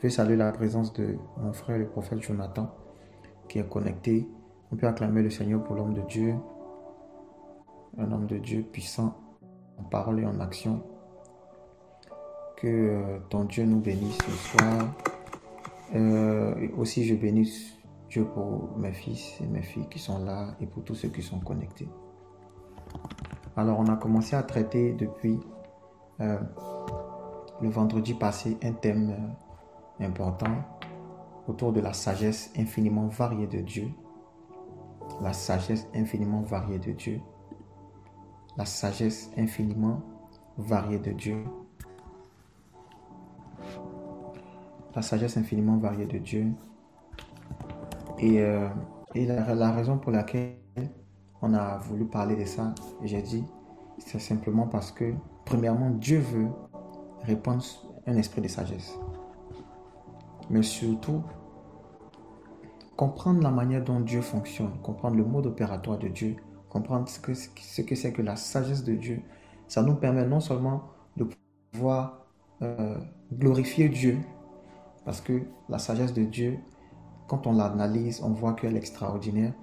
Je veux saluer la présence de mon frère, le prophète Jonathan, qui est connecté. On peut acclamer le Seigneur pour l'homme de Dieu, un homme de Dieu puissant en parole et en action. Que ton Dieu nous bénisse ce soir. Aussi, je bénis Dieu pour mes fils et mes filles qui sont là et pour tous ceux qui sont connectés. Alors, on a commencé à traiter depuis le vendredi passé un thème important autour de la sagesse infiniment variée de Dieu. La sagesse infiniment variée de Dieu. La sagesse infiniment variée de Dieu. La sagesse infiniment variée de Dieu. Et la raison pour laquelle on a voulu parler de ça, j'ai dit, c'est simplement parce que, premièrement, Dieu veut répandre un esprit de sagesse. Mais surtout, comprendre la manière dont Dieu fonctionne, comprendre le mode opératoire de Dieu, comprendre ce que c'est que la sagesse de Dieu, ça nous permet non seulement de pouvoir glorifier Dieu, parce que la sagesse de Dieu, quand on l'analyse, on voit qu'elle est extraordinaire,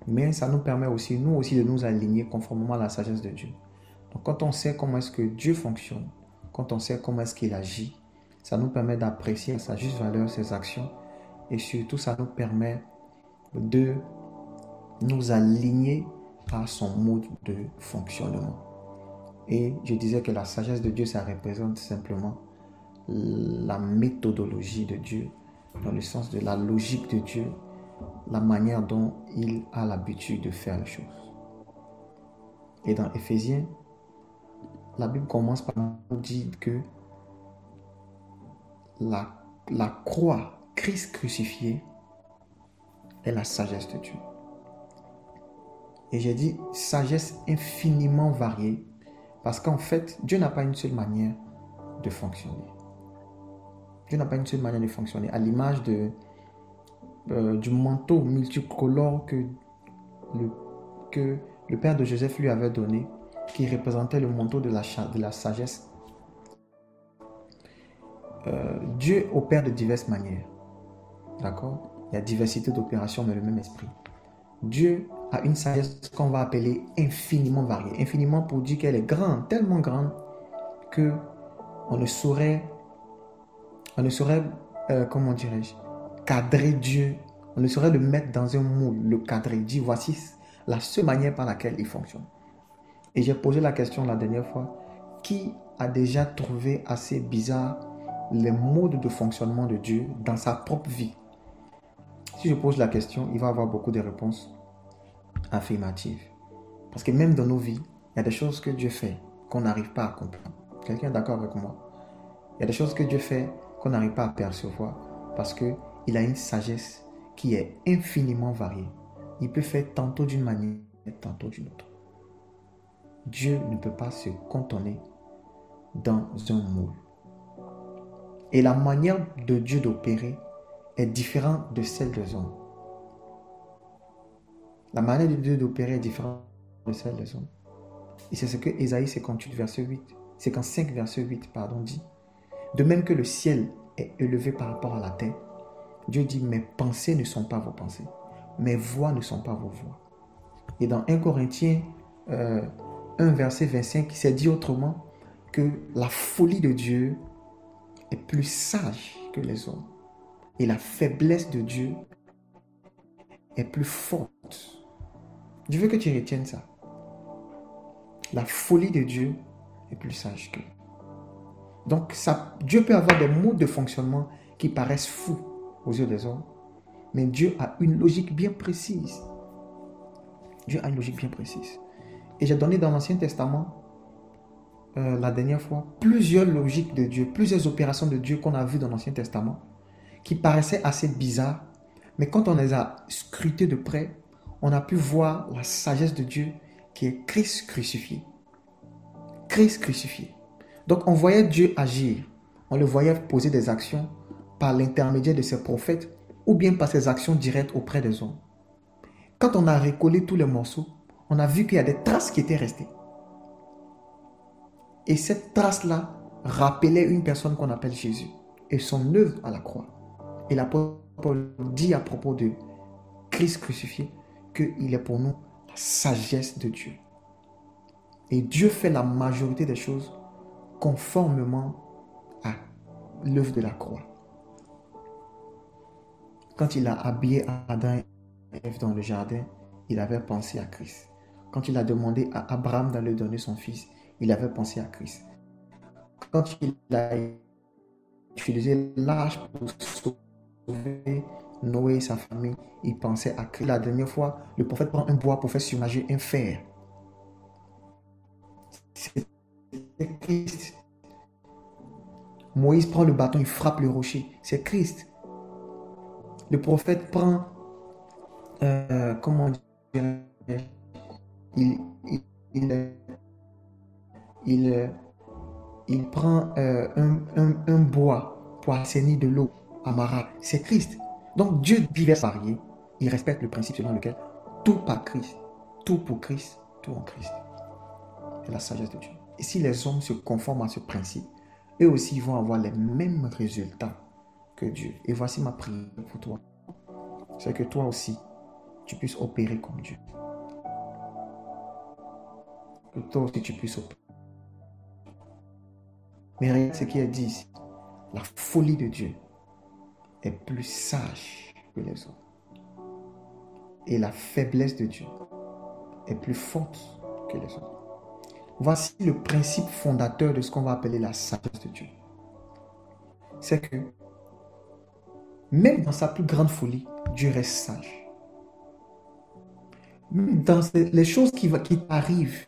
mais ça nous permet aussi, nous aussi, de nous aligner conformément à la sagesse de Dieu. Donc quand on sait comment est-ce que Dieu fonctionne, quand on sait comment est-ce qu'il agit, ça nous permet d'apprécier à sa juste valeur ses actions, et surtout ça nous permet de nous aligner à son mode de fonctionnement. Et je disais que la sagesse de Dieu, ça représente simplement la méthodologie de Dieu, dans le sens de la logique de Dieu, la manière dont il a l'habitude de faire les choses. Et dans Éphésiens, la Bible commence par nous dire que la croix, Christ crucifié, est la sagesse de Dieu. Et j'ai dit sagesse infiniment variée, parce qu'en fait, Dieu n'a pas une seule manière de fonctionner. Dieu n'a pas une seule manière de fonctionner. À l'image du manteau multicolore que le père de Joseph lui avait donné, qui représentait le manteau de la sagesse. Dieu opère de diverses manières. D'accord? Il y a diversité d'opérations, mais le même esprit. Dieu a une sagesse qu'on va appeler infiniment variée. Infiniment pour dire qu'elle est grande, tellement grande que on ne saurait comment dirais-je, cadrer Dieu. On ne saurait le mettre dans un moule, le cadrer, dire voici la seule manière par laquelle il fonctionne. Et j'ai posé la question la dernière fois, qui a déjà trouvé assez bizarre les modes de fonctionnement de Dieu dans sa propre vie? Si je pose la question, il va y avoir beaucoup de réponses affirmatives. Parce que même dans nos vies, il y a des choses que Dieu fait qu'on n'arrive pas à comprendre. Quelqu'un est d'accord avec moi? Il y a des choses que Dieu fait qu'on n'arrive pas à percevoir parce qu'il a une sagesse qui est infiniment variée. Il peut faire tantôt d'une manière, tantôt d'une autre. Dieu ne peut pas se cantonner dans un moule. Et la manière de Dieu d'opérer est différente de celle des hommes. La manière de Dieu d'opérer est différente de celle des hommes. Et c'est ce que Ésaïe 58, verset 8, 55, verset 8, dit. De même que le ciel est élevé par rapport à la terre, Dieu dit, mes pensées ne sont pas vos pensées, mes voix ne sont pas vos voix. Et dans 1 Corinthiens 1, verset 25, il s'est dit autrement que la folie de Dieu est plus sage que les hommes. Et la faiblesse de Dieu est plus forte. Je veux que tu retiennes ça. La folie de Dieu est plus sage que. Donc, Dieu peut avoir des modes de fonctionnement qui paraissent fous aux yeux des hommes, mais Dieu a une logique bien précise. Dieu a une logique bien précise. Et j'ai donné dans l'Ancien Testament, la dernière fois, plusieurs logiques de Dieu, plusieurs opérations de Dieu qu'on a vues dans l'Ancien Testament, qui paraissaient assez bizarres, mais quand on les a scrutées de près, on a pu voir la sagesse de Dieu qui est Christ crucifié. Christ crucifié. Donc on voyait Dieu agir, on le voyait poser des actions par l'intermédiaire de ses prophètes ou bien par ses actions directes auprès des hommes. Quand on a recollé tous les morceaux, on a vu qu'il y a des traces qui étaient restées. Et cette trace-là rappelait une personne qu'on appelle Jésus. et son œuvre à la croix. Et l'apôtre Paul dit à propos de Christ crucifié qu'il est pour nous la sagesse de Dieu. Et Dieu fait la majorité des choses conformément à l'œuvre de la croix. Quand il a habillé Adam et Ève dans le jardin, il avait pensé à Christ. Quand il a demandé à Abraham d'aller donner son fils, il avait pensé à Christ. Quand il a utilisé l'arche pour sauver Noé et sa famille, il pensait à Christ. La dernière fois, le prophète prend un bois pour faire surnager un fer. C'était Christ. Moïse prend le bâton, il frappe le rocher. C'est Christ. Le prophète prend, comment dire, il prend un bois pour assainir de l'eau à Mara. C'est Christ. Donc Dieu divers varié, il respecte le principe selon lequel tout par Christ, tout pour Christ, tout en Christ. C'est la sagesse de Dieu. Et si les hommes se conforment à ce principe, eux aussi vont avoir les mêmes résultats que Dieu. Et voici ma prière pour toi. C'est que toi aussi, tu puisses opérer comme Dieu. Que toi aussi, tu puisses opérer. Mais regarde ce qui est dit ici. La folie de Dieu est plus sage que les hommes. Et la faiblesse de Dieu est plus forte que les hommes. Voici le principe fondateur de ce qu'on va appeler la sagesse de Dieu. C'est que même dans sa plus grande folie, Dieu reste sage. Même dans les choses qui t'arrivent,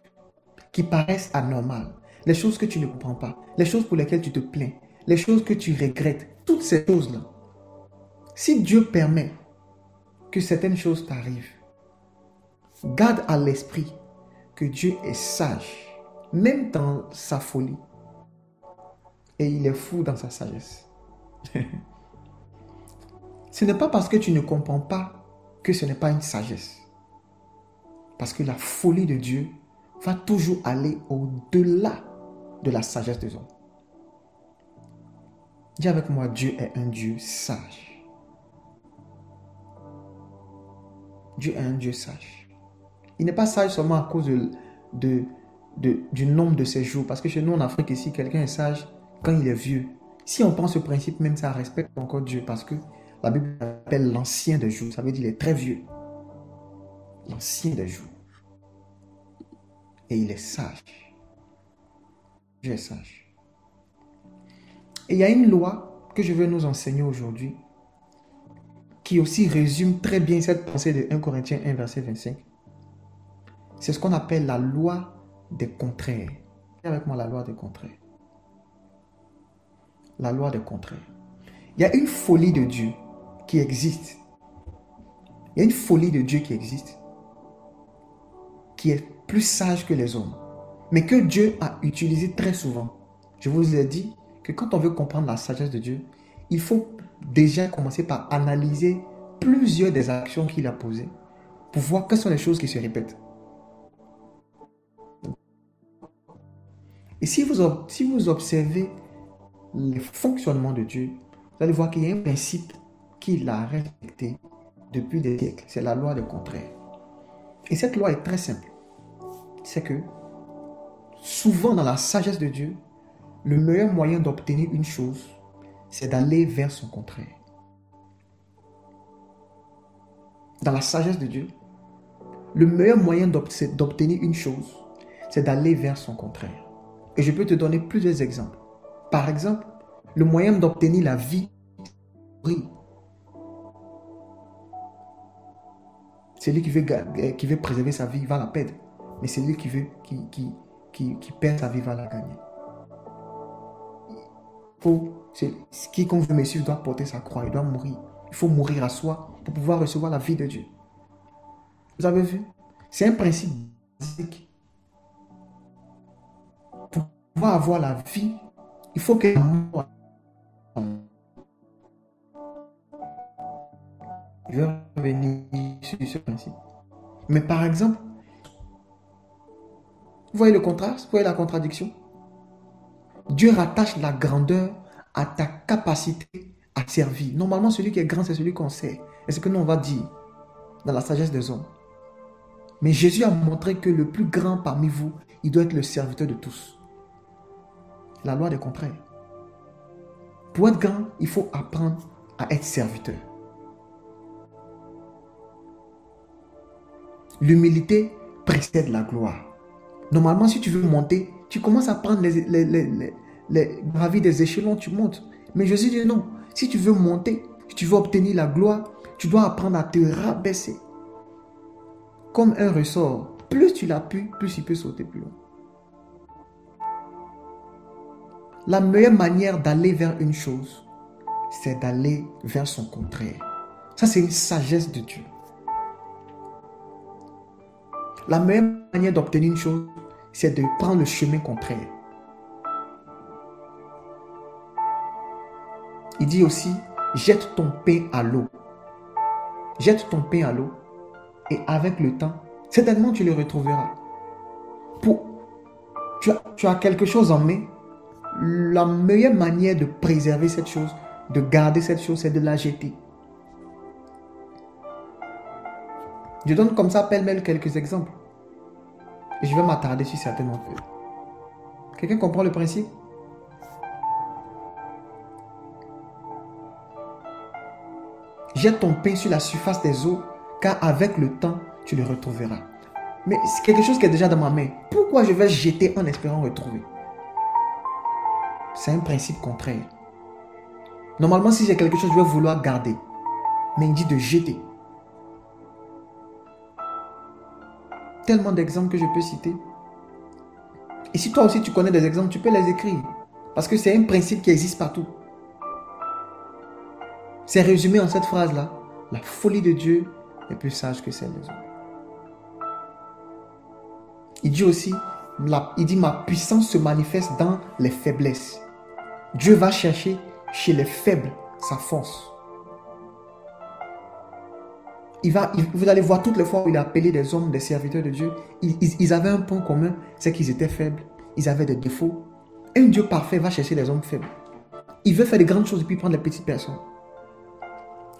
qui paraissent anormales, les choses que tu ne comprends pas, les choses pour lesquelles tu te plains, les choses que tu regrettes, toutes ces choses-là, si Dieu permet que certaines choses t'arrivent, garde à l'esprit que Dieu est sage, même dans sa folie, et il est fou dans sa sagesse. Ce n'est pas parce que tu ne comprends pas que ce n'est pas une sagesse. Parce que la folie de Dieu va toujours aller au-delà de la sagesse des hommes. Dis avec moi, Dieu est un Dieu sage. Dieu est un Dieu sage. Il n'est pas sage seulement à cause du nombre de ses jours. Parce que chez nous en Afrique ici, quelqu'un est sage quand il est vieux. Si on prend ce principe, même ça respecte encore Dieu. Parce que la Bible l'appelle l'ancien des jours. Ça veut dire qu'il est très vieux. L'ancien des jours. Et il est sage. Dieu est sage. Et il y a une loi que je veux nous enseigner aujourd'hui qui aussi résume très bien cette pensée de 1 Corinthiens 1, verset 25. C'est ce qu'on appelle la loi des contraires. Viens avec moi la loi des contraires. La loi des contraires. Il y a une folie de Dieu qui existe. Il y a une folie de Dieu qui existe, qui est plus sage que les hommes, mais que Dieu a utilisé très souvent. Je vous ai dit que quand on veut comprendre la sagesse de Dieu, il faut déjà commencer par analyser plusieurs des actions qu'il a posées pour voir quelles sont les choses qui se répètent. Et si vous observez le fonctionnement de Dieu, vous allez voir qu'il y a un principe qu'il a respecté depuis des siècles. C'est la loi des contraires. Et cette loi est très simple. C'est que souvent dans la sagesse de Dieu, le meilleur moyen d'obtenir une chose, c'est d'aller vers son contraire. Dans la sagesse de Dieu, le meilleur moyen d'obtenir une chose, c'est d'aller vers son contraire. Et je peux te donner plusieurs exemples. Par exemple, le moyen d'obtenir la vie, celui qui veut préserver sa vie va la perdre. Mais celui qui perd sa vie va la gagner. Quiconque veut me suivre doit porter sa croix, il doit mourir. Il faut mourir à soi pour pouvoir recevoir la vie de Dieu. Vous avez vu? C'est un principe basique. Pour pouvoir avoir la vie, il faut que je vais revenir sur ce principe. Mais par exemple, vous voyez le contraste? Vous voyez la contradiction? Dieu rattache la grandeur à ta capacité à servir. Normalement, celui qui est grand, c'est celui qu'on sert. Et c'est ce que nous, on va dire dans la sagesse des hommes. Mais Jésus a montré que le plus grand parmi vous, il doit être le serviteur de tous. La loi des contraires. Pour être grand, il faut apprendre à être serviteur. L'humilité précède la gloire. Normalement, si tu veux monter, tu commences à prendre les graviers des échelons, tu montes. Mais Jésus dit non. Si tu veux monter, si tu veux obtenir la gloire, tu dois apprendre à te rabaisser. Comme un ressort. Plus tu l'appuies, plus il peut sauter plus loin. La meilleure manière d'aller vers une chose, c'est d'aller vers son contraire. Ça, c'est une sagesse de Dieu. La meilleure manière d'obtenir une chose, c'est de prendre le chemin contraire. Il dit aussi, jette ton pain à l'eau. Jette ton pain à l'eau et avec le temps, certainement tu le retrouveras. Tu as quelque chose en main. La meilleure manière de préserver cette chose, de garder cette chose, c'est de la jeter. Je donne comme ça pêle-mêle quelques exemples. Et je vais m'attarder sur certains d'entre eux. Quelqu'un comprend le principe? Jette ton pain sur la surface des eaux, car avec le temps, tu le retrouveras. Mais c'est quelque chose qui est déjà dans ma main. Pourquoi je vais jeter en espérant retrouver? C'est un principe contraire. Normalement, si j'ai quelque chose, je vais vouloir garder. Mais il dit de jeter. Tellement d'exemples que je peux citer. Et si toi aussi tu connais des exemples, tu peux les écrire. Parce que c'est un principe qui existe partout. C'est résumé en cette phrase-là. La folie de Dieu est plus sage que celle des hommes. Il dit aussi, ma puissance se manifeste dans les faiblesses. Dieu va chercher chez les faibles sa force. Vous allez voir toutes les fois où il a appelé des hommes, des serviteurs de Dieu, ils avaient un point commun, c'est qu'ils étaient faibles, ils avaient des défauts. Un Dieu parfait va chercher les hommes faibles. Il veut faire de grandes choses et puis prendre les petites personnes.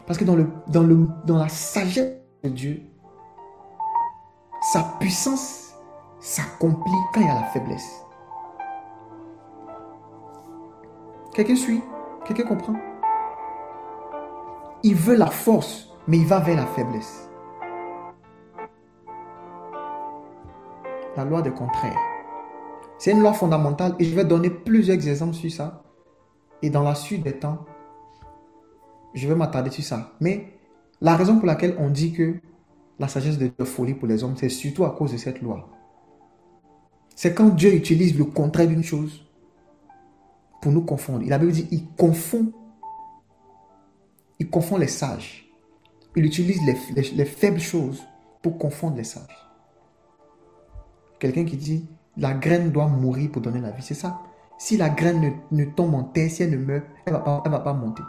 Parce que dans la sagesse de Dieu, sa puissance s'accomplit quand il y a la faiblesse. Quelqu'un suit? Quelqu'un comprend? Il veut la force, mais il va vers la faiblesse. La loi des contraires. C'est une loi fondamentale et je vais donner plusieurs exemples sur ça. Et dans la suite des temps, je vais m'attarder sur ça. Mais la raison pour laquelle on dit que la sagesse de Dieu est folie pour les hommes, c'est surtout à cause de cette loi. C'est quand Dieu utilise le contraire d'une chose pour nous confondre. La Bible dit il confond les sages. Il utilise les faibles choses pour confondre les sages. Quelqu'un qui dit la graine doit mourir pour donner la vie, c'est ça. Si la graine ne tombe en terre, si elle ne meurt, elle ne va pas monter.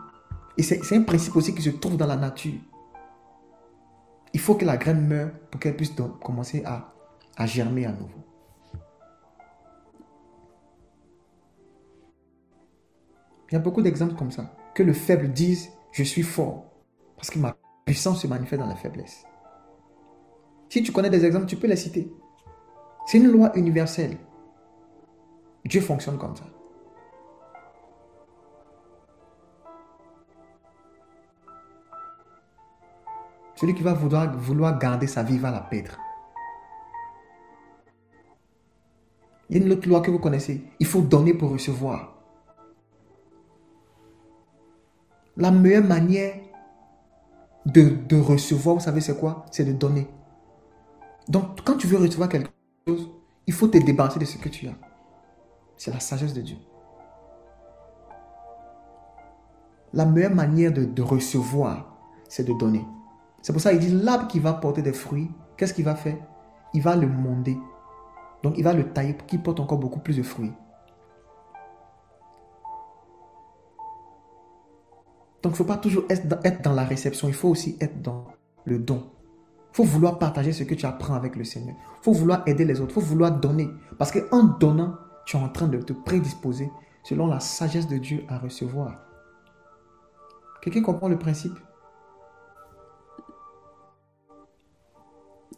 Et c'est un principe aussi qui se trouve dans la nature. Il faut que la graine meure pour qu'elle puisse commencer à germer à nouveau. Il y a beaucoup d'exemples comme ça. Que le faible dise, je suis fort. Parce que ma puissance se manifeste dans la faiblesse. Si tu connais des exemples, tu peux les citer. C'est une loi universelle. Dieu fonctionne comme ça. Celui qui va vouloir garder sa vie va la perdre. Il y a une autre loi que vous connaissez. Il faut donner pour recevoir. La meilleure manière de recevoir, vous savez c'est quoi? C'est de donner. Donc, quand tu veux recevoir quelque chose, il faut te débarrasser de ce que tu as. C'est la sagesse de Dieu. La meilleure manière de recevoir, c'est de donner. C'est pour ça qu'il dit, l'arbre qui va porter des fruits, qu'est-ce qu'il va faire? Il va le monder. Donc, il va le tailler pour qu'il porte encore beaucoup plus de fruits. Donc, il ne faut pas toujours être dans la réception. Il faut aussi être dans le don. Il faut vouloir partager ce que tu apprends avec le Seigneur. Il faut vouloir aider les autres. Il faut vouloir donner. Parce qu'en donnant, tu es en train de te prédisposer selon la sagesse de Dieu à recevoir. Quelqu'un comprend le principe?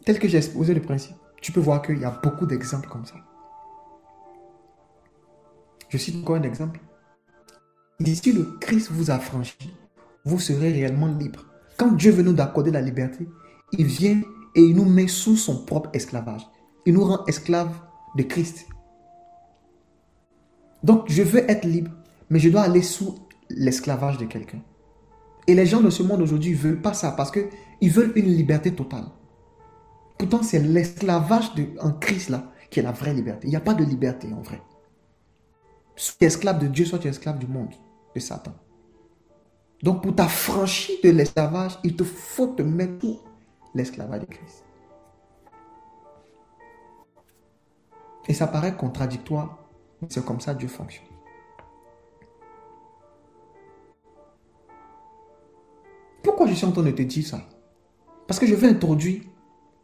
Tel que j'ai exposé le principe, tu peux voir qu'il y a beaucoup d'exemples comme ça. Je cite encore un exemple. Si le Christ vous a franchi, vous serez réellement libre. Quand Dieu veut nous accorder la liberté, il vient et il nous met sous son propre esclavage. Il nous rend esclaves de Christ. Donc, je veux être libre, mais je dois aller sous l'esclavage de quelqu'un. Et les gens de ce monde aujourd'hui ne veulent pas ça parce qu'ils veulent une liberté totale. Pourtant, c'est l'esclavage en Christ là qui est la vraie liberté. Il n'y a pas de liberté en vrai. Soit tu es esclave de Dieu, soit tu es esclave du monde, de Satan. Donc, pour t'affranchir de l'esclavage, il te faut te mettre sous l'esclavage de Christ. Et ça paraît contradictoire, mais c'est comme ça que Dieu fonctionne. Pourquoi je suis en train de te dire ça? Parce que je vais introduire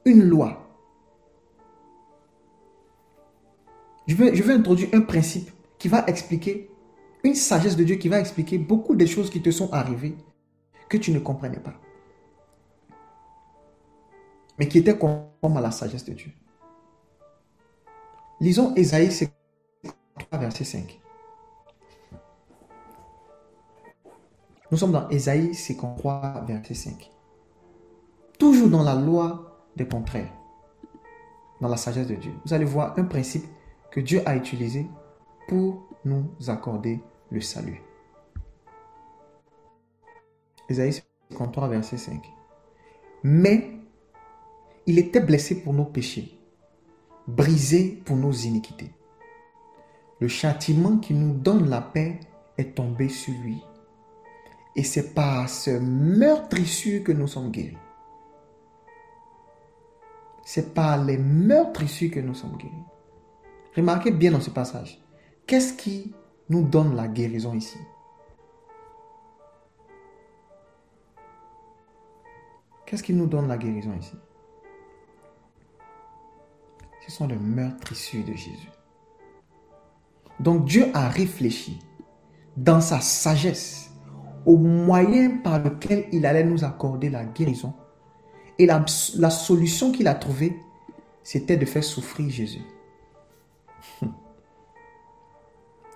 une loi. Je vais introduire un principe qui va expliquer, une sagesse de Dieu qui va expliquer beaucoup de choses qui te sont arrivées que tu ne comprenais pas. Mais qui étaient conformes à la sagesse de Dieu. Lisons Ésaïe 53, verset 5. Nous sommes dans Ésaïe 53, verset 5. Toujours dans la loi des contraires, dans la sagesse de Dieu. Vous allez voir un principe que Dieu a utilisé pour nous accorder le salut. Ésaïe 53, verset 5. Mais il était blessé pour nos péchés, brisé pour nos iniquités. Le châtiment qui nous donne la paix est tombé sur lui. Et c'est par ce meurtrissure que nous sommes guéris. C'est par les meurtrissures que nous sommes guéris. Remarquez bien dans ce passage. Qu'est-ce qui nous donne la guérison ici? Qu'est-ce qui nous donne la guérison ici? Ce sont les meurtrissures de Jésus. Donc Dieu a réfléchi dans sa sagesse au moyen par lequel il allait nous accorder la guérison. Et la solution qu'il a trouvée, c'était de faire souffrir Jésus.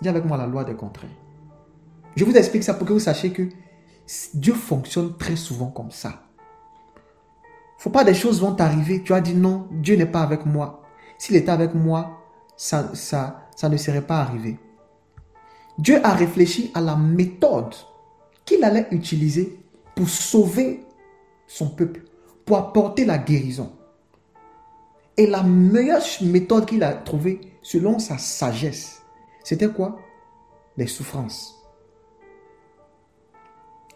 Dis avec moi la loi des contraires. Je vous explique ça pour que vous sachiez que Dieu fonctionne très souvent comme ça. Il ne faut pas des choses vont t'arriver. Tu as dit non, Dieu n'est pas avec moi. S'il était avec moi, ça ne serait pas arrivé. Dieu a réfléchi à la méthode qu'il allait utiliser pour sauver son peuple, pour apporter la guérison. Et la meilleure méthode qu'il a trouvée, selon sa sagesse, c'était quoi? Les souffrances.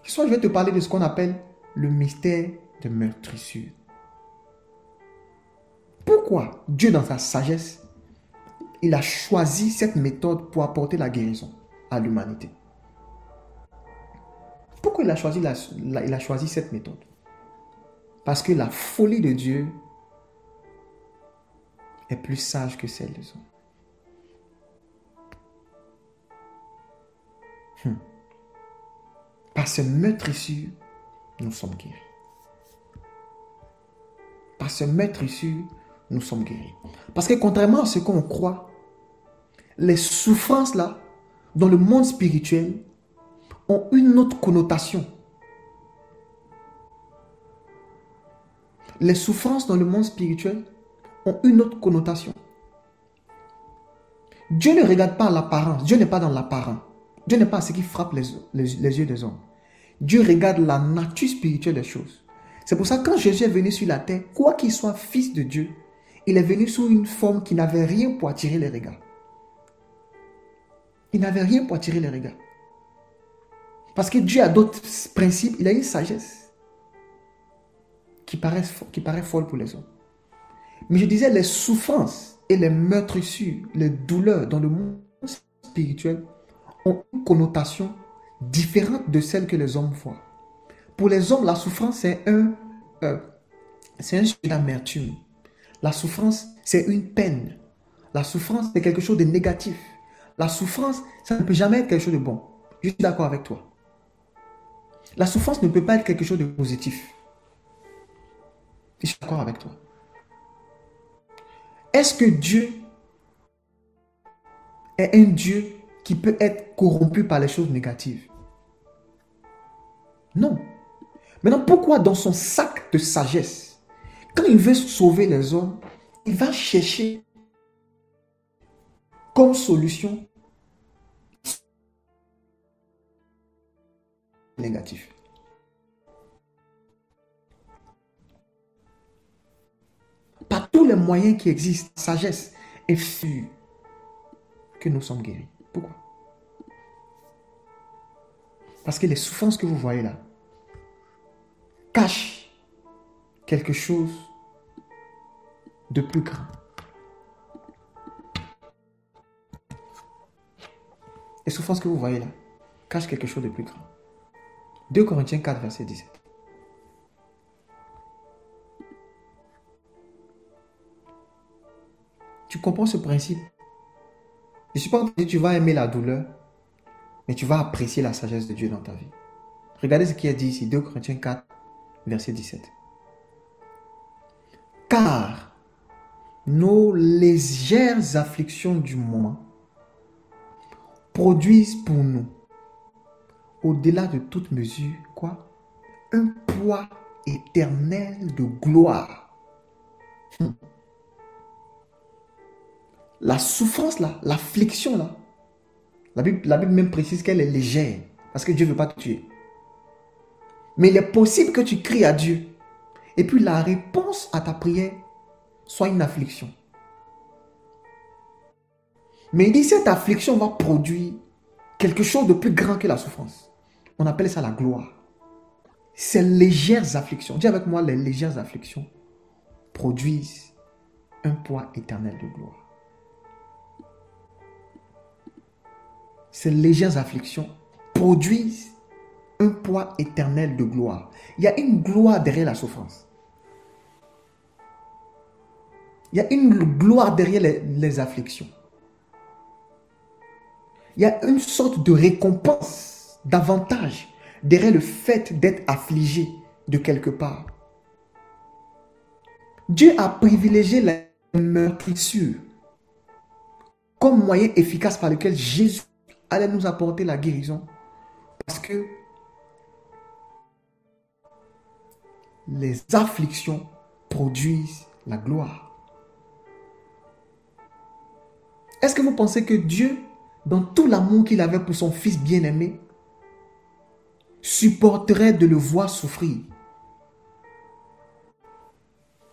Ce soir, je vais te parler de ce qu'on appelle le mystère de meurtrissure. Pourquoi Dieu, dans sa sagesse, il a choisi cette méthode pour apporter la guérison à l'humanité? Pourquoi il a choisi cette méthode? Parce que la folie de Dieu est plus sage que celle des hommes. Par ce meurtrissure, nous sommes guéris. Par ce meurtrissure, nous sommes guéris. Parce que contrairement à ce qu'on croit, les souffrances là, dans le monde spirituel, ont une autre connotation. Les souffrances dans le monde spirituel ont une autre connotation. Dieu ne regarde pas l'apparence. Dieu n'est pas dans l'apparent. Dieu n'est pas ce qui frappe les yeux des hommes. Dieu regarde la nature spirituelle des choses. C'est pour ça que quand Jésus est venu sur la terre, quoi qu'il soit fils de Dieu, il est venu sous une forme qui n'avait rien pour attirer les regards. Il n'avait rien pour attirer les regards. Parce que Dieu a d'autres principes, il a une sagesse qui paraît folle pour les hommes. Mais je disais, les souffrances et les meurtrissures, les douleurs dans le monde spirituel ont une connotation différente de celle que les hommes voient. Pour les hommes, la souffrance, c'est un sujet d'amertume. La souffrance, c'est une peine. La souffrance, c'est quelque chose de négatif. la souffrance, ça ne peut jamais être quelque chose de bon. Je suis d'accord avec toi. La souffrance ne peut pas être quelque chose de positif. Je suis d'accord avec toi. Est-ce que Dieu est un Dieu qui peut être corrompu par les choses négatives? Non. Maintenant, pourquoi dans son sac de sagesse, quand il veut sauver les hommes, il va chercher comme solution négative? Par tous les moyens qui existent, sagesse est sûre que nous sommes guéris. Pourquoi? Parce que les souffrances que vous voyez là cachent quelque chose de plus grand. Les souffrances que vous voyez là cachent quelque chose de plus grand. 2 Corinthiens 4, verset 17. Tu comprends ce principe? Je ne suis pas en train de dire que tu vas aimer la douleur, mais tu vas apprécier la sagesse de Dieu dans ta vie. Regardez ce qui est dit ici, 2 Corinthiens 4, verset 17. Car nos légères afflictions du moment produisent pour nous, au-delà de toute mesure, quoi? Un poids éternel de gloire. La souffrance là, l'affliction là, la Bible même précise qu'elle est légère, parce que Dieu ne veut pas te tuer. Mais il est possible que tu cries à Dieu, et puis la réponse à ta prière soit une affliction. Mais il dit, cette affliction va produire quelque chose de plus grand que la souffrance. On appelle ça la gloire. Ces légères afflictions, dis avec moi, les légères afflictions produisent un poids éternel de gloire. Ces légères afflictions produisent un poids éternel de gloire. Il y a une gloire derrière la souffrance. Il y a une gloire derrière les afflictions. Il y a une sorte de récompense, d'avantage derrière le fait d'être affligé de quelque part. Dieu a privilégié la meurtrissure comme moyen efficace par lequel Jésus allait nous apporter la guérison. Parce que les afflictions produisent la gloire. Est-ce que vous pensez que Dieu, dans tout l'amour qu'il avait pour son fils bien-aimé, supporterait de le voir souffrir?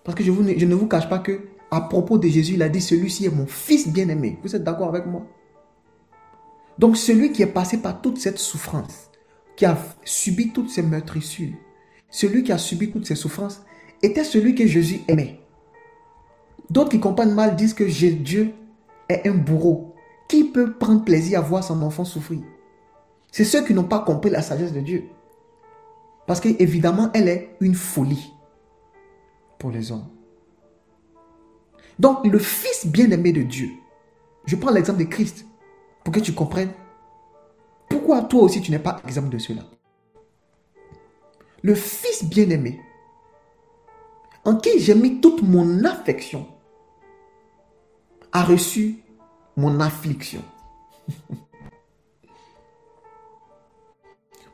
Parce que je ne vous cache pas que à propos de Jésus, il a dit, celui-ci est mon fils bien-aimé. Vous êtes d'accord avec moi? Donc celui qui est passé par toute cette souffrance, qui a subi toutes ces meurtrissures, celui qui a subi toutes ces souffrances, était celui que Jésus aimait. D'autres qui comprennent mal disent que Dieu est un bourreau. Qui peut prendre plaisir à voir son enfant souffrir? C'est ceux qui n'ont pas compris la sagesse de Dieu. Parce qu'évidemment, elle est une folie pour les hommes. Donc, le Fils bien-aimé de Dieu, je prends l'exemple de Christ pour que tu comprennes pourquoi toi aussi tu n'es pas exemple de cela. Le Fils bien-aimé, en qui j'ai mis toute mon affection, a reçu mon affliction.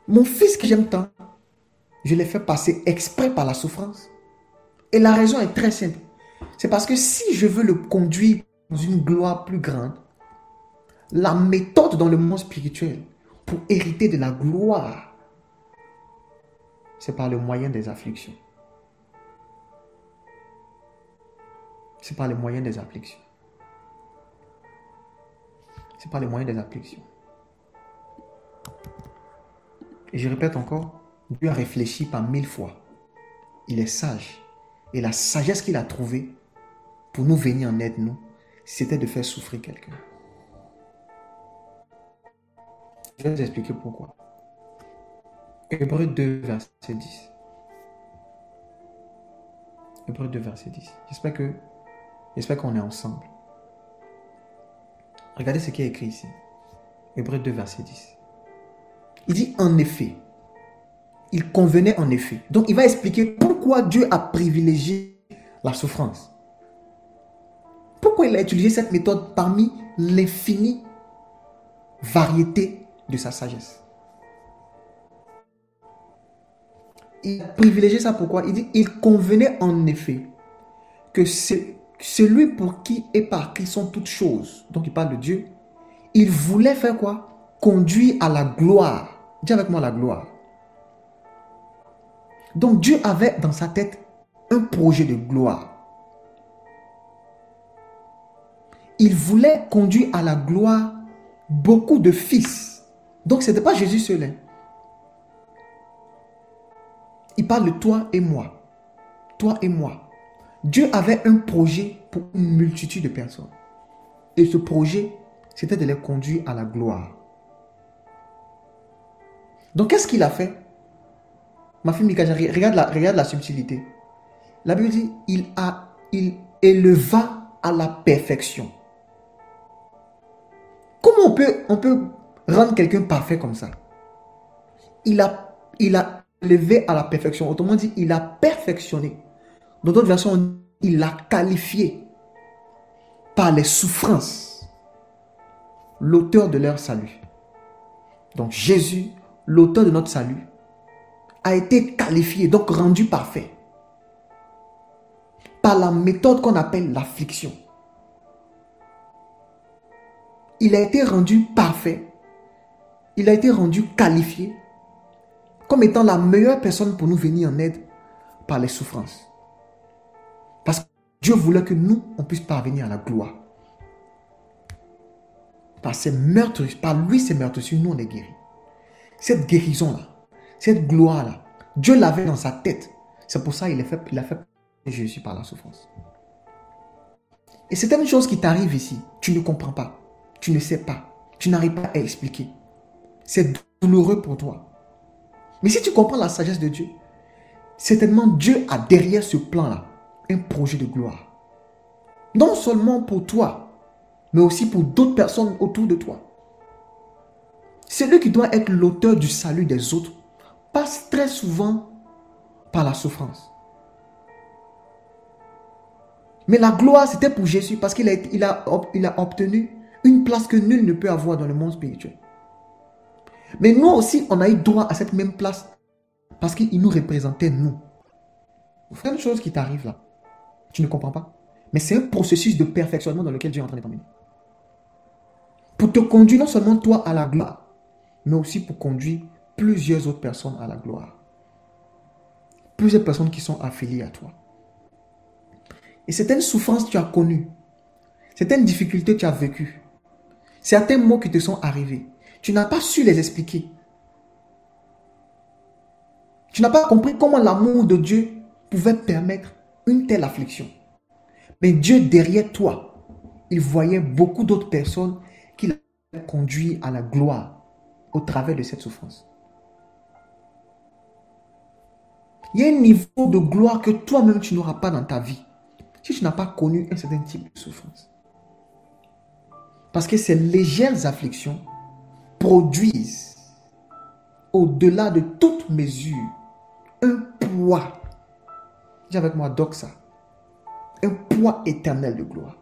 Mon fils que j'aime tant, je l'ai fait passer exprès par la souffrance. Et la raison est très simple. C'est parce que si je veux le conduire dans une gloire plus grande, la méthode dans le monde spirituel pour hériter de la gloire, c'est par le moyen des afflictions. C'est par le moyen des afflictions. C'est par le moyen des afflictions. Et je répète encore, Dieu a réfléchi par 1000 fois. Il est sage. Et la sagesse qu'il a trouvée pour nous venir en aide, nous, c'était de faire souffrir quelqu'un. Je vais vous expliquer pourquoi. Hébreux 2, verset 10. Hébreux 2, verset 10. J'espère qu'on est ensemble. Regardez ce qui est écrit ici. Hébreux 2, verset 10. Il dit en effet. Il convenait en effet. Donc il va expliquer pourquoi Dieu a privilégié la souffrance. Pourquoi il a utilisé cette méthode parmi l'infinie variété de sa sagesse. Il a privilégié ça pourquoi? Il dit, il convenait en effet que celui pour qui et par qui sont toutes choses, donc il parle de Dieu, il voulait faire quoi? Conduire à la gloire. Dis avec moi la gloire. Donc Dieu avait dans sa tête un projet de gloire. Il voulait conduire à la gloire beaucoup de fils. Donc ce n'était pas Jésus seul. Il parle de toi et moi. Toi et moi. Dieu avait un projet pour une multitude de personnes. Et ce projet, c'était de les conduire à la gloire. Donc qu'est-ce qu'il a fait? Ma fille Mika, regarde la subtilité. La Bible dit, il éleva à la perfection. Comment on peut rendre quelqu'un parfait comme ça? Il a élevé à la perfection. Autrement dit, il a perfectionné. Dans d'autres versions, il l'a qualifié par les souffrances. L'auteur de leur salut. Donc Jésus, l'auteur de notre salut, a été qualifié, donc rendu parfait, par la méthode qu'on appelle l'affliction. Il a été rendu parfait, il a été rendu qualifié comme étant la meilleure personne pour nous venir en aide par les souffrances. Parce que Dieu voulait que nous, on puisse parvenir à la gloire. Par ses meurtres, par lui, ses meurtres, nous, on est guéris. Cette guérison-là, cette gloire-là, Dieu l'avait dans sa tête. C'est pour ça qu'il a fait Jésus par la souffrance. Et c'est une chose qui t'arrive ici. Tu ne comprends pas. Tu ne sais pas. Tu n'arrives pas à expliquer. C'est douloureux pour toi. Mais si tu comprends la sagesse de Dieu, certainement Dieu a derrière ce plan-là un projet de gloire. Non seulement pour toi, mais aussi pour d'autres personnes autour de toi. Celui qui doit être l'auteur du salut des autres passe très souvent par la souffrance. Mais la gloire, c'était pour Jésus parce qu'il a obtenu une place que nul ne peut avoir dans le monde spirituel. Mais nous aussi, on a eu droit à cette même place parce qu'il nous représentait, nous. C'est une chose qui t'arrive là. Tu ne comprends pas. Mais c'est un processus de perfectionnement dans lequel Dieu est en train de t'emmener. Pour te conduire non seulement toi à la gloire, mais aussi pour conduire plusieurs autres personnes à la gloire. Plusieurs personnes qui sont affiliées à toi. Et certaines souffrances que tu as connues, certaines difficultés que tu as vécues, certains mots qui te sont arrivés, tu n'as pas su les expliquer. Tu n'as pas compris comment l'amour de Dieu pouvait permettre une telle affliction. Mais Dieu derrière toi, il voyait beaucoup d'autres personnes qui l'avaient conduit à la gloire au travers de cette souffrance. Il y a un niveau de gloire que toi-même tu n'auras pas dans ta vie si tu n'as pas connu un certain type de souffrance. Parce que ces légères afflictions produisent, au-delà de toute mesure, un poids. Dis avec moi, doxa. Un poids éternel de gloire.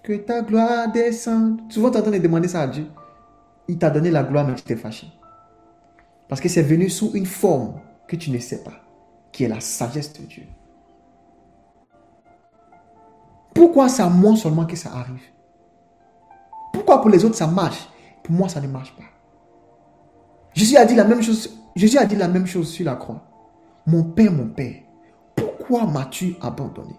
Que ta gloire descende. Souvent, tu es en train de demander ça à Dieu. Il t'a donné la gloire, mais tu t'es fâché. Parce que c'est venu sous une forme que tu ne sais pas, qui est la sagesse de Dieu. Pourquoi c'est à moi seulement que ça arrive? Pourquoi pour les autres ça marche? Pour moi, ça ne marche pas. Jésus a dit la même chose sur la croix. Mon Père, pourquoi m'as-tu abandonné?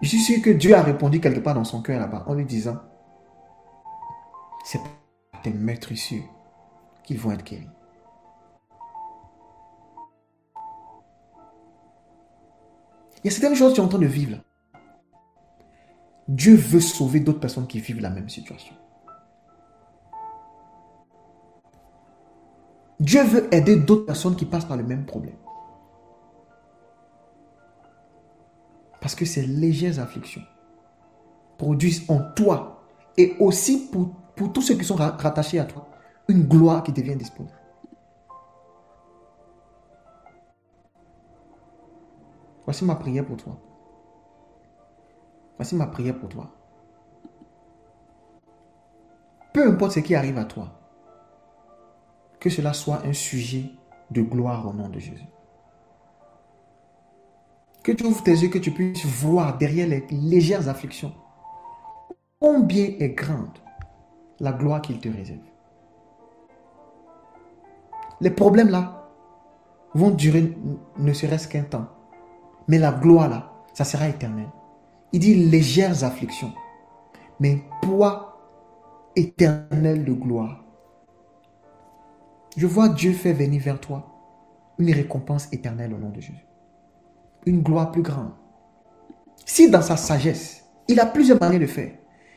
Je suis sûr que Dieu a répondu quelque part dans son cœur là-bas en lui disant, c'est pas tes meurtrissures qu'ils vont être guéris. Il y a certaines choses que tu es en train de vivre là. Dieu veut sauver d'autres personnes qui vivent la même situation. Dieu veut aider d'autres personnes qui passent par le même problème. Parce que ces légères afflictions produisent en toi et aussi pour tous ceux qui sont rattachés à toi, une gloire qui devient disponible. Voici ma prière pour toi. Voici ma prière pour toi. Peu importe ce qui arrive à toi, que cela soit un sujet de gloire au nom de Jésus. Que tu ouvres tes yeux, que tu puisses voir derrière les légères afflictions combien est grande la gloire qu'il te réserve. Les problèmes là vont durer ne serait-ce qu'un temps. Mais la gloire là, ça sera éternel. Il dit légères afflictions, mais poids éternel de gloire. Je vois Dieu faire venir vers toi une récompense éternelle au nom de Jésus. Une gloire plus grande. Si dans sa sagesse, il a plusieurs manières de faire.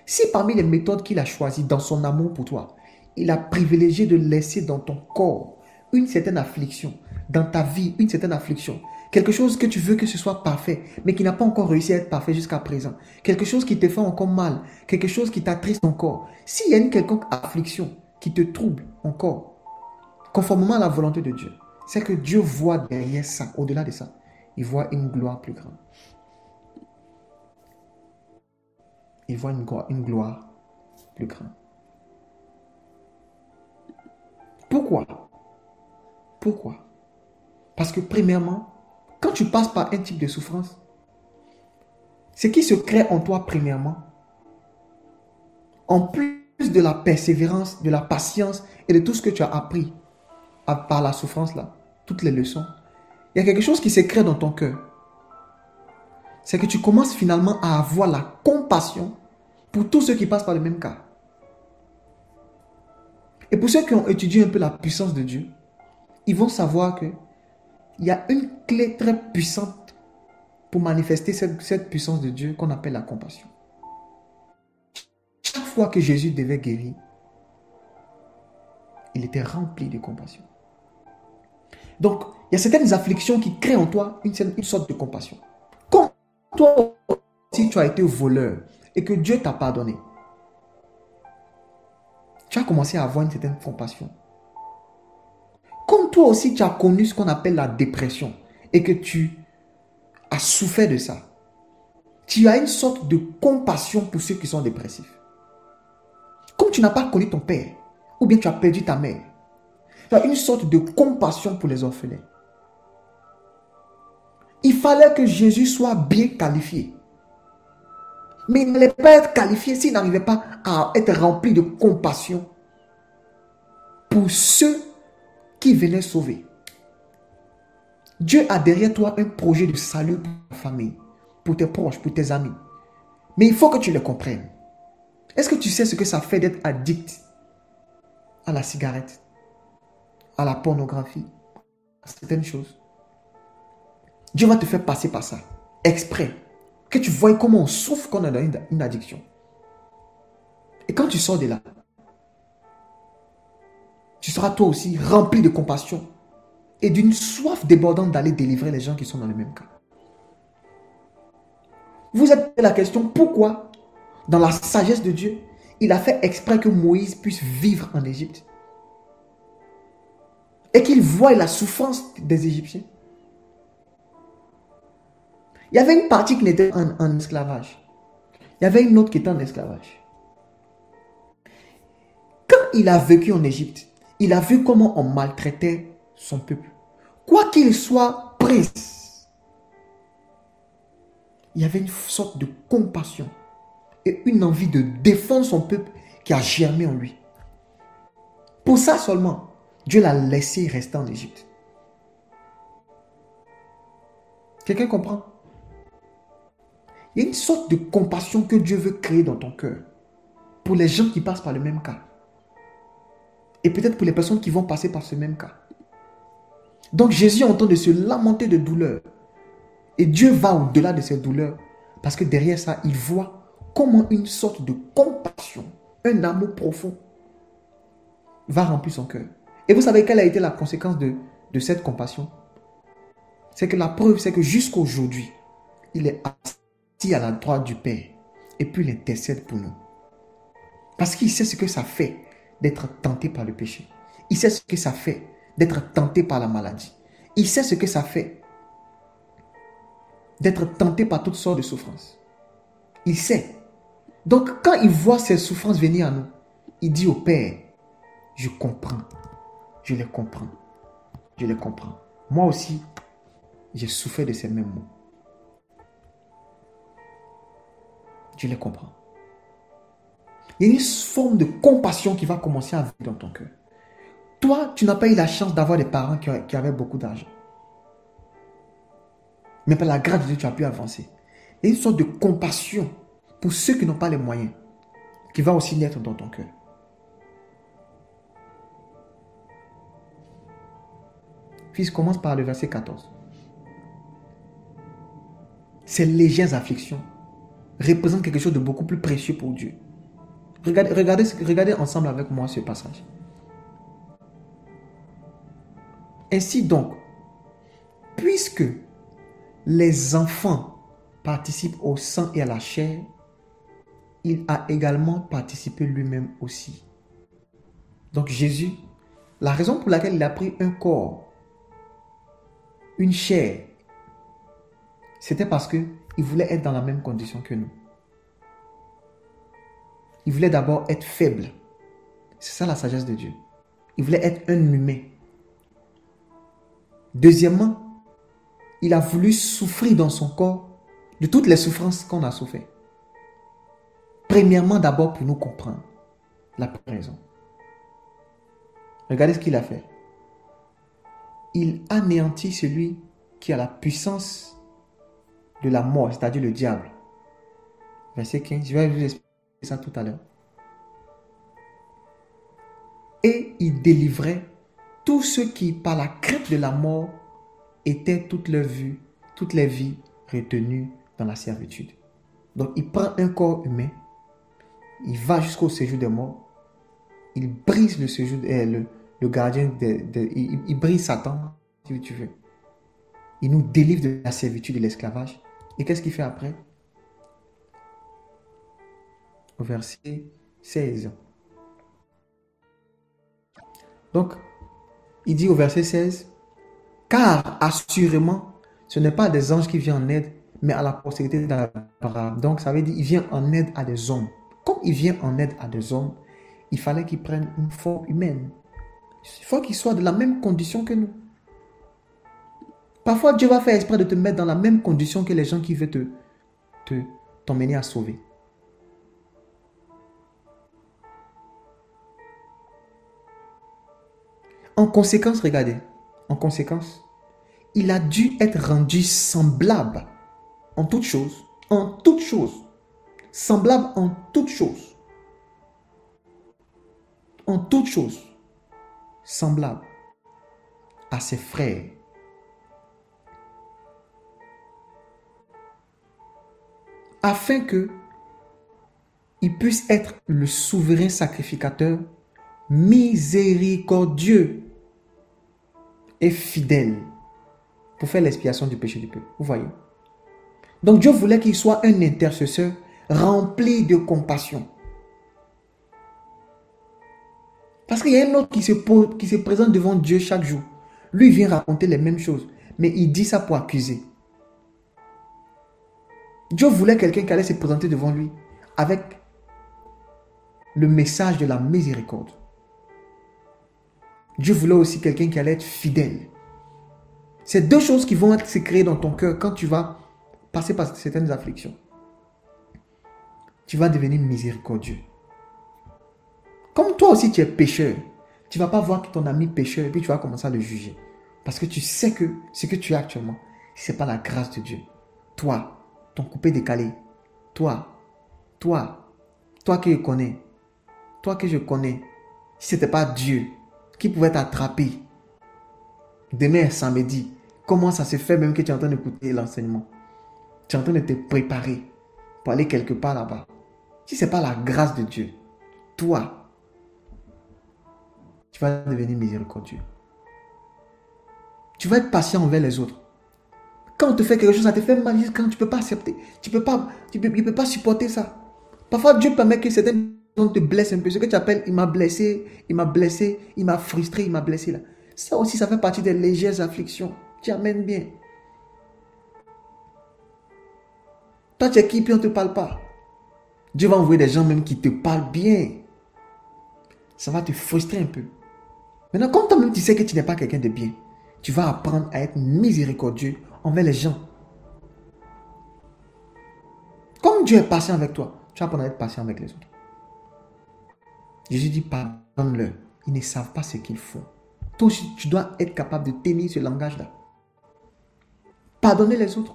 Si parmi les méthodes qu'il a choisies dans son amour pour toi, il a privilégié de laisser dans ton corps une certaine affliction, dans ta vie une certaine affliction, quelque chose que tu veux que ce soit parfait, mais qui n'a pas encore réussi à être parfait jusqu'à présent, quelque chose qui te fait encore mal, quelque chose qui t'attriste encore, s'il y a une quelconque affliction qui te trouble encore, conformément à la volonté de Dieu, c'est que Dieu voit derrière ça, au-delà de ça, il voit une gloire plus grande. Il voit une gloire plus grande. Pourquoi? Pourquoi? Parce que premièrement, quand tu passes par un type de souffrance, ce qui se crée en toi premièrement, en plus de la persévérance, de la patience et de tout ce que tu as appris par la souffrance là, toutes les leçons, il y a quelque chose qui se crée dans ton cœur. C'est que tu commences finalement à avoir la compassion pour tous ceux qui passent par le même cas. Et pour ceux qui ont étudié un peu la puissance de Dieu, ils vont savoir que il y a une clé très puissante pour manifester cette puissance de Dieu qu'on appelle la compassion. Chaque fois que Jésus devait guérir, il était rempli de compassion. Donc, il y a certaines afflictions qui créent en toi une sorte de compassion. Comme toi aussi tu as été voleur et que Dieu t'a pardonné, tu as commencé à avoir une certaine compassion. Comme toi aussi tu as connu ce qu'on appelle la dépression et que tu as souffert de ça, tu as une sorte de compassion pour ceux qui sont dépressifs. Comme tu n'as pas connu ton père ou bien tu as perdu ta mère, tu as une sorte de compassion pour les orphelins. Il fallait que Jésus soit bien qualifié. Mais il n'allait pas être qualifié s'il n'arrivait pas à être rempli de compassion pour ceux qui venaient sauver. Dieu a derrière toi un projet de salut pour ta famille, pour tes proches, pour tes amis. Mais il faut que tu le comprennes. Est-ce que tu sais ce que ça fait d'être addict à la cigarette, à la pornographie, à certaines choses? Dieu va te faire passer par ça, exprès. Que tu vois comment on souffre quand on a une addiction. Et quand tu sors de là, tu seras toi aussi rempli de compassion et d'une soif débordante d'aller délivrer les gens qui sont dans le même cas. Vous êtes la question, pourquoi, dans la sagesse de Dieu, il a fait exprès que Moïse puisse vivre en Égypte et qu'il voie la souffrance des Égyptiens? Il y avait une partie qui était en esclavage. Il y avait une autre qui était en esclavage. Quand il a vécu en Égypte, il a vu comment on maltraitait son peuple. Quoi qu'il soit pris, il y avait une sorte de compassion et une envie de défendre son peuple qui a germé en lui. Pour ça seulement, Dieu l'a laissé rester en Égypte. Quelqu'un comprend? Il y a une sorte de compassion que Dieu veut créer dans ton cœur pour les gens qui passent par le même cas. Et peut-être pour les personnes qui vont passer par ce même cas. Donc Jésus est en train de se lamenter de douleur. Et Dieu va au-delà de ces douleurs. Parce que derrière ça, il voit comment une sorte de compassion, un amour profond, va remplir son cœur. Et vous savez quelle a été la conséquence de cette compassion? C'est que la preuve, c'est que jusqu'à aujourd'hui, il est à la droite du Père et puis il intercède pour nous. Parce qu'il sait ce que ça fait d'être tenté par le péché. Il sait ce que ça fait d'être tenté par la maladie. Il sait ce que ça fait d'être tenté par toutes sortes de souffrances. Il sait. Donc, quand il voit ces souffrances venir à nous, il dit au Père, je comprends. Je les comprends. Je les comprends. Moi aussi, j'ai souffert de ces mêmes mots. Je les comprends. Il y a une forme de compassion qui va commencer à vivre dans ton cœur. Toi, tu n'as pas eu la chance d'avoir des parents qui avaient beaucoup d'argent. Mais par la grâce de Dieu, tu as pu avancer. Il y a une sorte de compassion pour ceux qui n'ont pas les moyens qui va aussi naître dans ton cœur. Fils, commence par le verset 14. Ces légères afflictions représentent quelque chose de beaucoup plus précieux pour Dieu. Regardez ensemble avec moi ce passage. Ainsi donc, puisque les enfants participent au sang et à la chair, il a également participé lui-même aussi. Donc Jésus, la raison pour laquelle il a pris un corps, une chair, c'était parce qu'il voulait être dans la même condition que nous. Il voulait d'abord être faible. C'est ça la sagesse de Dieu. Il voulait être un humain. Deuxièmement, il a voulu souffrir dans son corps de toutes les souffrances qu'on a souffert. Premièrement, d'abord pour nous comprendre la raison. Regardez ce qu'il a fait. Il anéantit celui qui a la puissance de la mort, c'est-à-dire le diable. Verset 15, je vais vous expliquer ça tout à l'heure. Et il délivrait tous ceux qui, par la crainte de la mort, étaient toutes les vies retenues dans la servitude. Donc, il prend un corps humain, il va jusqu'au séjour des morts, il brise le séjour, le gardien, il brise Satan, si tu veux. Il nous délivre de la servitude et de l'esclavage. Et qu'est-ce qu'il fait après? Au verset 16. Donc, il dit au verset 16, car assurément, ce n'est pas des anges qui viennent en aide, mais à la postérité d'Abraham. Donc, ça veut dire qu'il vient en aide à des hommes. Comme il vient en aide à des hommes, il fallait qu'il prenne une forme humaine. Il faut qu'il soit de la même condition que nous. Parfois, Dieu va faire exprès de te mettre dans la même condition que les gens qui veulent t'emmener à sauver. En conséquence, regardez, en conséquence, il a dû être rendu semblable en toutes choses, semblable en toutes choses, semblable à ses frères. Afin que il puisse être le souverain sacrificateur miséricordieux et fidèle pour faire l'expiation du péché du peuple. Vous voyez? Donc Dieu voulait qu'il soit un intercesseur rempli de compassion. Parce qu'il y a un autre qui se présente devant Dieu chaque jour. Lui, il vient raconter les mêmes choses, mais il dit ça pour accuser. Dieu voulait quelqu'un qui allait se présenter devant lui avec le message de la miséricorde. Dieu voulait aussi quelqu'un qui allait être fidèle. C'est deux choses qui vont se créer dans ton cœur quand tu vas passer par certaines afflictions. Tu vas devenir miséricordieux. Comme toi aussi tu es pécheur, tu ne vas pas voir ton ami pécheur et puis tu vas commencer à le juger. Parce que tu sais que ce que tu as actuellement, ce n'est pas la grâce de Dieu. Toi, ton coupé décalé, toi que je connais, si ce n'était pas Dieu qui pouvait t'attraper, demain samedi, comment ça se fait même que tu es en train d'écouter l'enseignement? Tu es en train de te préparer pour aller quelque part là-bas. Si ce n'est pas la grâce de Dieu, toi, tu vas devenir miséricordieux. Tu vas être patient envers les autres. Quand on te fait quelque chose, ça te fait mal. Quand tu ne peux pas accepter. Tu ne peux pas supporter ça. Parfois, Dieu permet que certaines personnes te blessent un peu. Ce que tu appelles, il m'a blessé, il m'a frustré, il m'a blessé là. Ça aussi, ça fait partie des légères afflictions. Tu amènes bien. Toi, tu es qui, puis on ne te parle pas. Dieu va envoyer des gens même qui te parlent bien. Ça va te frustrer un peu. Maintenant, quand toi-même tu sais que tu n'es pas quelqu'un de bien, tu vas apprendre à être miséricordieux envers les gens. Comme Dieu est patient avec toi, tu vas apprendre à être patient avec les autres. Jésus dit, pardonne-leur. Ils ne savent pas ce qu'ils font. Toi aussi, tu dois être capable de tenir ce langage-là. Pardonner les autres.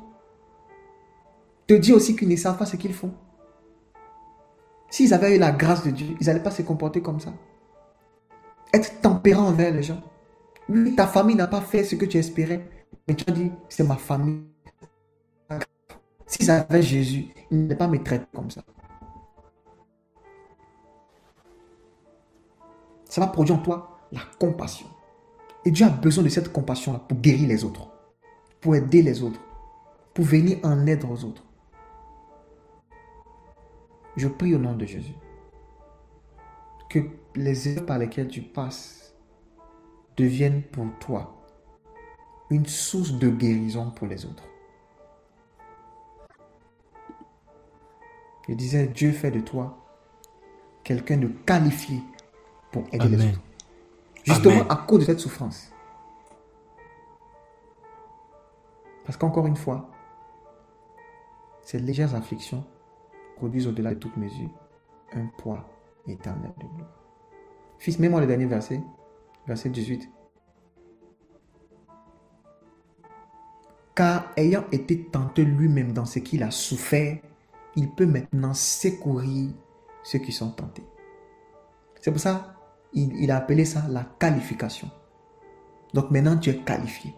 Te dire aussi qu'ils ne savent pas ce qu'ils font. S'ils avaient eu la grâce de Dieu, ils n'allaient pas se comporter comme ça. Être tempérant envers les gens. Oui, ta famille n'a pas fait ce que tu espérais, mais tu as dit, c'est ma famille. S'ils avaient Jésus, ils n'allaient pas me traiter comme ça. Ça va produire en toi la compassion. Et Dieu a besoin de cette compassion-là pour guérir les autres, pour aider les autres, pour venir en aide aux autres. Je prie au nom de Jésus que les épreuves par lesquelles tu passes deviennent pour toi une source de guérison pour les autres. Je disais, Dieu fait de toi quelqu'un de qualifié pour aider les autres. Justement à cause de cette souffrance. Parce qu'encore une fois, ces légères afflictions produisent au-delà de toute mesure un poids éternel de gloire. Fils, mets-moi le dernier verset, verset 18. Car ayant été tenté lui-même dans ce qu'il a souffert, il peut maintenant secourir ceux qui sont tentés. C'est pour ça qu'il a appelé ça la qualification. Donc maintenant tu es qualifié.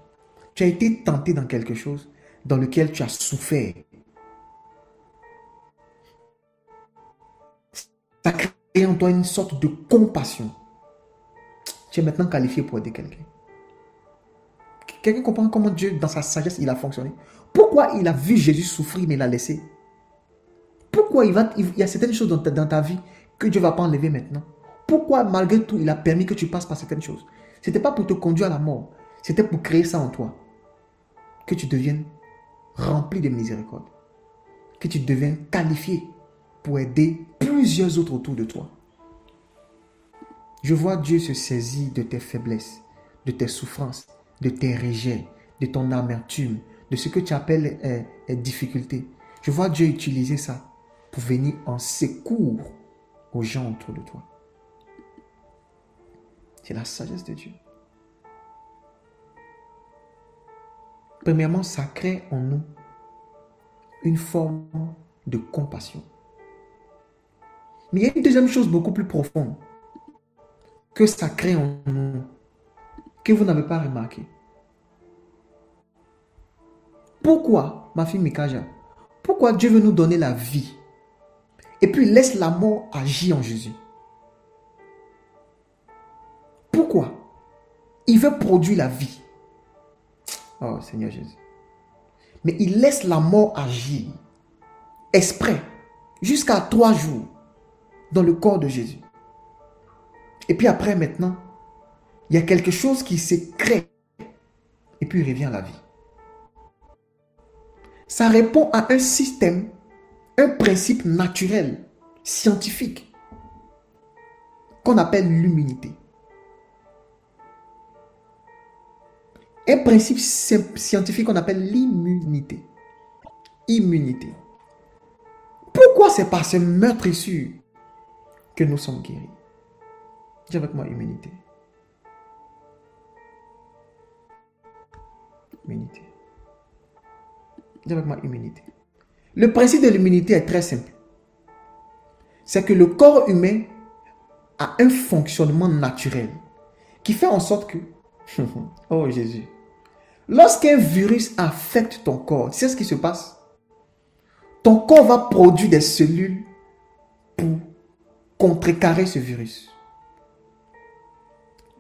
Tu as été tenté dans quelque chose dans lequel tu as souffert. Ça crée en toi une sorte de compassion. Tu es maintenant qualifié pour aider quelqu'un. Quelqu'un comprend comment Dieu, dans sa sagesse, il a fonctionné. Pourquoi il a vu Jésus souffrir, mais il l'a laissé? Pourquoi il y a certaines choses dans ta vie que Dieu ne va pas enlever maintenant? Pourquoi, malgré tout, il a permis que tu passes par certaines choses? Ce n'était pas pour te conduire à la mort. C'était pour créer ça en toi. Que tu deviennes rempli de miséricorde. Que tu deviennes qualifié pour aider plusieurs autres autour de toi. Je vois Dieu se saisir de tes faiblesses, de tes souffrances, de tes rejets, de ton amertume, de ce que tu appelles difficultés. Je vois Dieu utiliser ça pour venir en secours aux gens autour de toi. C'est la sagesse de Dieu. Premièrement, ça crée en nous une forme de compassion. Mais il y a une deuxième chose beaucoup plus profonde que ça crée en nous, que vous n'avez pas remarqué. Pourquoi, ma fille Mikaja, pourquoi Dieu veut nous donner la vie et puis laisse la mort agir en Jésus? Pourquoi? Il veut produire la vie. Oh Seigneur Jésus. Mais il laisse la mort agir exprès jusqu'à 3 jours dans le corps de Jésus. Et puis après maintenant, il y a quelque chose qui se crée et puis il revient à la vie. Ça répond à un système, un principe naturel, scientifique, qu'on appelle l'immunité. Un principe scientifique qu'on appelle l'immunité. Immunité. Pourquoi c'est par ce meurtrissure que nous sommes guéris? Dis avec moi immunité. Immunité. Dis avec moi immunité. Le principe de l'immunité est très simple. C'est que le corps humain a un fonctionnement naturel qui fait en sorte que, oh Jésus, lorsqu'un virus affecte ton corps, tu sais ce qui se passe? Ton corps va produire des cellules pour contrecarrer ce virus.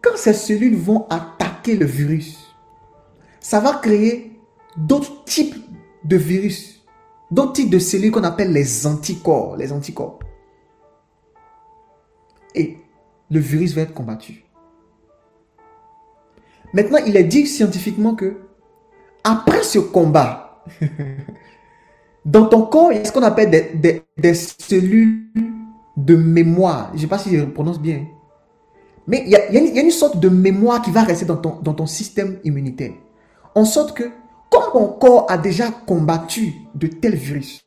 Quand ces cellules vont attaquer le virus, ça va créer d'autres types de virus, d'autres types de cellules qu'on appelle les anticorps. Les anticorps. Et le virus va être combattu. Maintenant, il est dit scientifiquement que après ce combat, dans ton corps, il y a ce qu'on appelle des cellules de mémoire. Je ne sais pas si je prononce bien. Mais il y a une sorte de mémoire qui va rester dans ton système immunitaire. En sorte que, comme ton corps a déjà combattu de tels virus,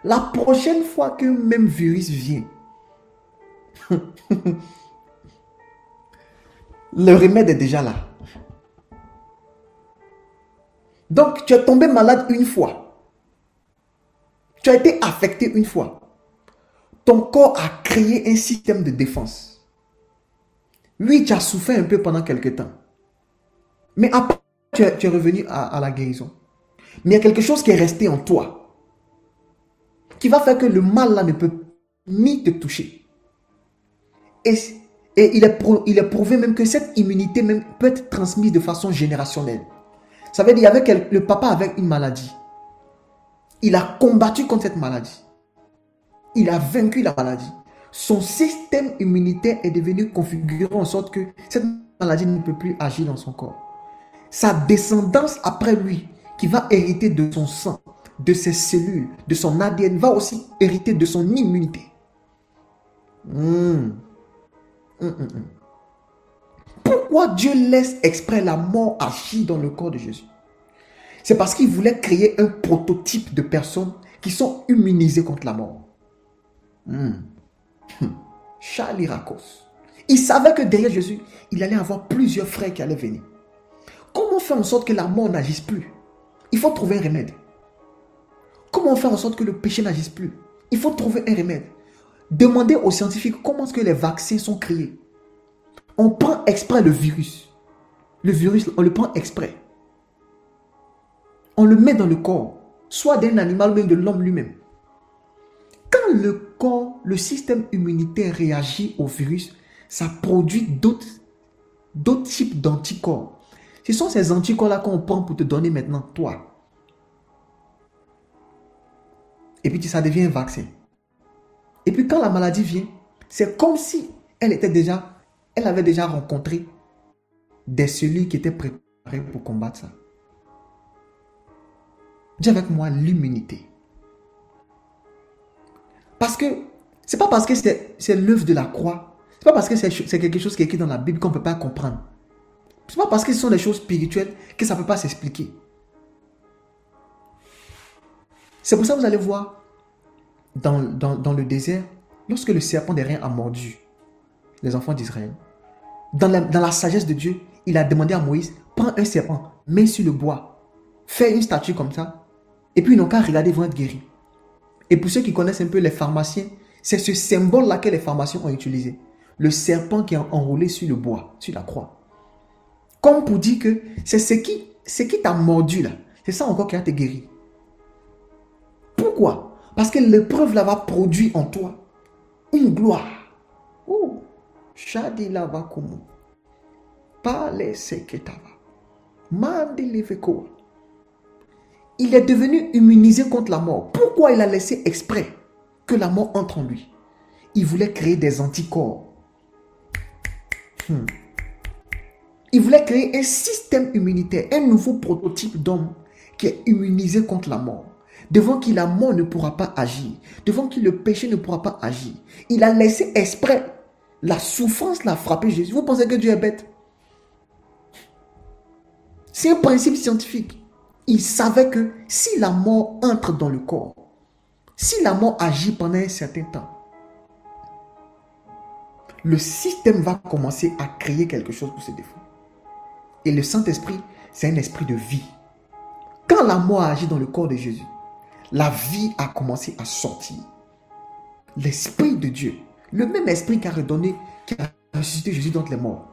la prochaine fois que même virus vient, le remède est déjà là. Donc, tu es tombé malade une fois. Tu as été affecté une fois. Ton corps a créé un système de défense. Oui, tu as souffert un peu pendant quelques temps. Mais après, tu es revenu à la guérison. Mais il y a quelque chose qui est resté en toi. Qui va faire que le mal là ne peut ni te toucher. Et il est prouvé même que cette immunité même peut être transmise de façon générationnelle. Ça veut dire avec le papa avait une maladie. Il a combattu contre cette maladie. Il a vaincu la maladie. Son système immunitaire est devenu configuré en sorte que cette maladie ne peut plus agir dans son corps. Sa descendance après lui, qui va hériter de son sang, de ses cellules, de son ADN, va aussi hériter de son immunité. Pourquoi Dieu laisse exprès la mort agir dans le corps de Jésus? C'est parce qu'il voulait créer un prototype de personnes qui sont immunisées contre la mort. Charlie Racos. Il savait que derrière Jésus, il allait avoir plusieurs frères qui allaient venir. Comment faire en sorte que la mort n'agisse plus? Il faut trouver un remède. Comment faire en sorte que le péché n'agisse plus? Il faut trouver un remède. Demandez aux scientifiques comment est-ce que les vaccins sont créés. On prend exprès le virus. Le virus, on le prend exprès. On le met dans le corps, soit d'un animal ou même de l'homme lui-même. Quand le corps, le système immunitaire réagit au virus, ça produit d'autres types d'anticorps. Ce sont ces anticorps-là qu'on prend pour te donner maintenant, toi. Et puis ça devient un vaccin. Et puis quand la maladie vient, c'est comme si elle avait déjà rencontré des cellules qui étaient préparées pour combattre ça. Dis avec moi l'immunité. Parce que c'est pas parce que c'est l'œuvre de la croix, c'est pas parce que c'est quelque chose qui est écrit dans la Bible qu'on ne peut pas comprendre. C'est pas parce que ce sont des choses spirituelles que ça ne peut pas s'expliquer. C'est pour ça que vous allez voir dans le désert, lorsque le serpent des reins a mordu les enfants d'Israël, dans la sagesse de Dieu, il a demandé à Moïse, prends un serpent, mets sur le bois, fais une statue comme ça, et puis ils n'ont qu'à regarder, ils vont être guéris. Et pour ceux qui connaissent un peu les pharmaciens, c'est ce symbole-là que les pharmaciens ont utilisé. Le serpent qui est enroulé sur le bois, sur la croix. Comme pour dire que c'est ce qui t'a mordu là. C'est ça encore qui a te guéri. Pourquoi? Parce que l'épreuve là va produire en toi une gloire. Oh, Shadi lava kumu. Pale seketava. Mandi leveko. Il est devenu immunisé contre la mort. Pourquoi il a laissé exprès que la mort entre en lui? Il voulait créer des anticorps. Il voulait créer un système immunitaire, un nouveau prototype d'homme qui est immunisé contre la mort. Devant qui la mort ne pourra pas agir. Devant qui le péché ne pourra pas agir. Il a laissé exprès la souffrance l'a frappé Jésus. Vous pensez que Dieu est bête? C'est un principe scientifique. Il savait que si la mort entre dans le corps, si la mort agit pendant un certain temps, le système va commencer à créer quelque chose pour se défendre. Et le Saint-Esprit, c'est un esprit de vie. Quand la mort agit dans le corps de Jésus, la vie a commencé à sortir. L'Esprit de Dieu, le même esprit qui a redonné, qui a ressuscité Jésus d'entre les morts,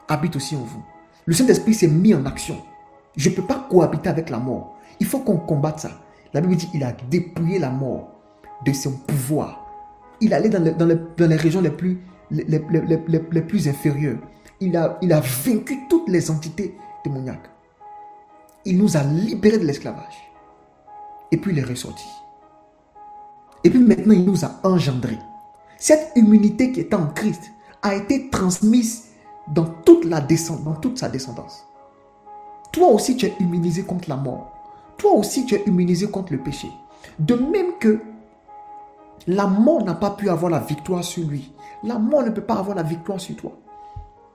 habite aussi en vous. Le Saint-Esprit s'est mis en action. Je ne peux pas cohabiter avec la mort. Il faut qu'on combatte ça. La Bible dit qu'il a dépouillé la mort de son pouvoir. Il allait dans les régions les plus inférieures. Il a vaincu toutes les entités démoniaques. Il nous a libérés de l'esclavage. Et puis il est ressorti. Et puis maintenant, il nous a engendrés. Cette immunité qui était en Christ a été transmise dans toute sa descendance. Toi aussi, tu es immunisé contre la mort. Toi aussi, tu es immunisé contre le péché. De même que la mort n'a pas pu avoir la victoire sur lui. La mort ne peut pas avoir la victoire sur toi.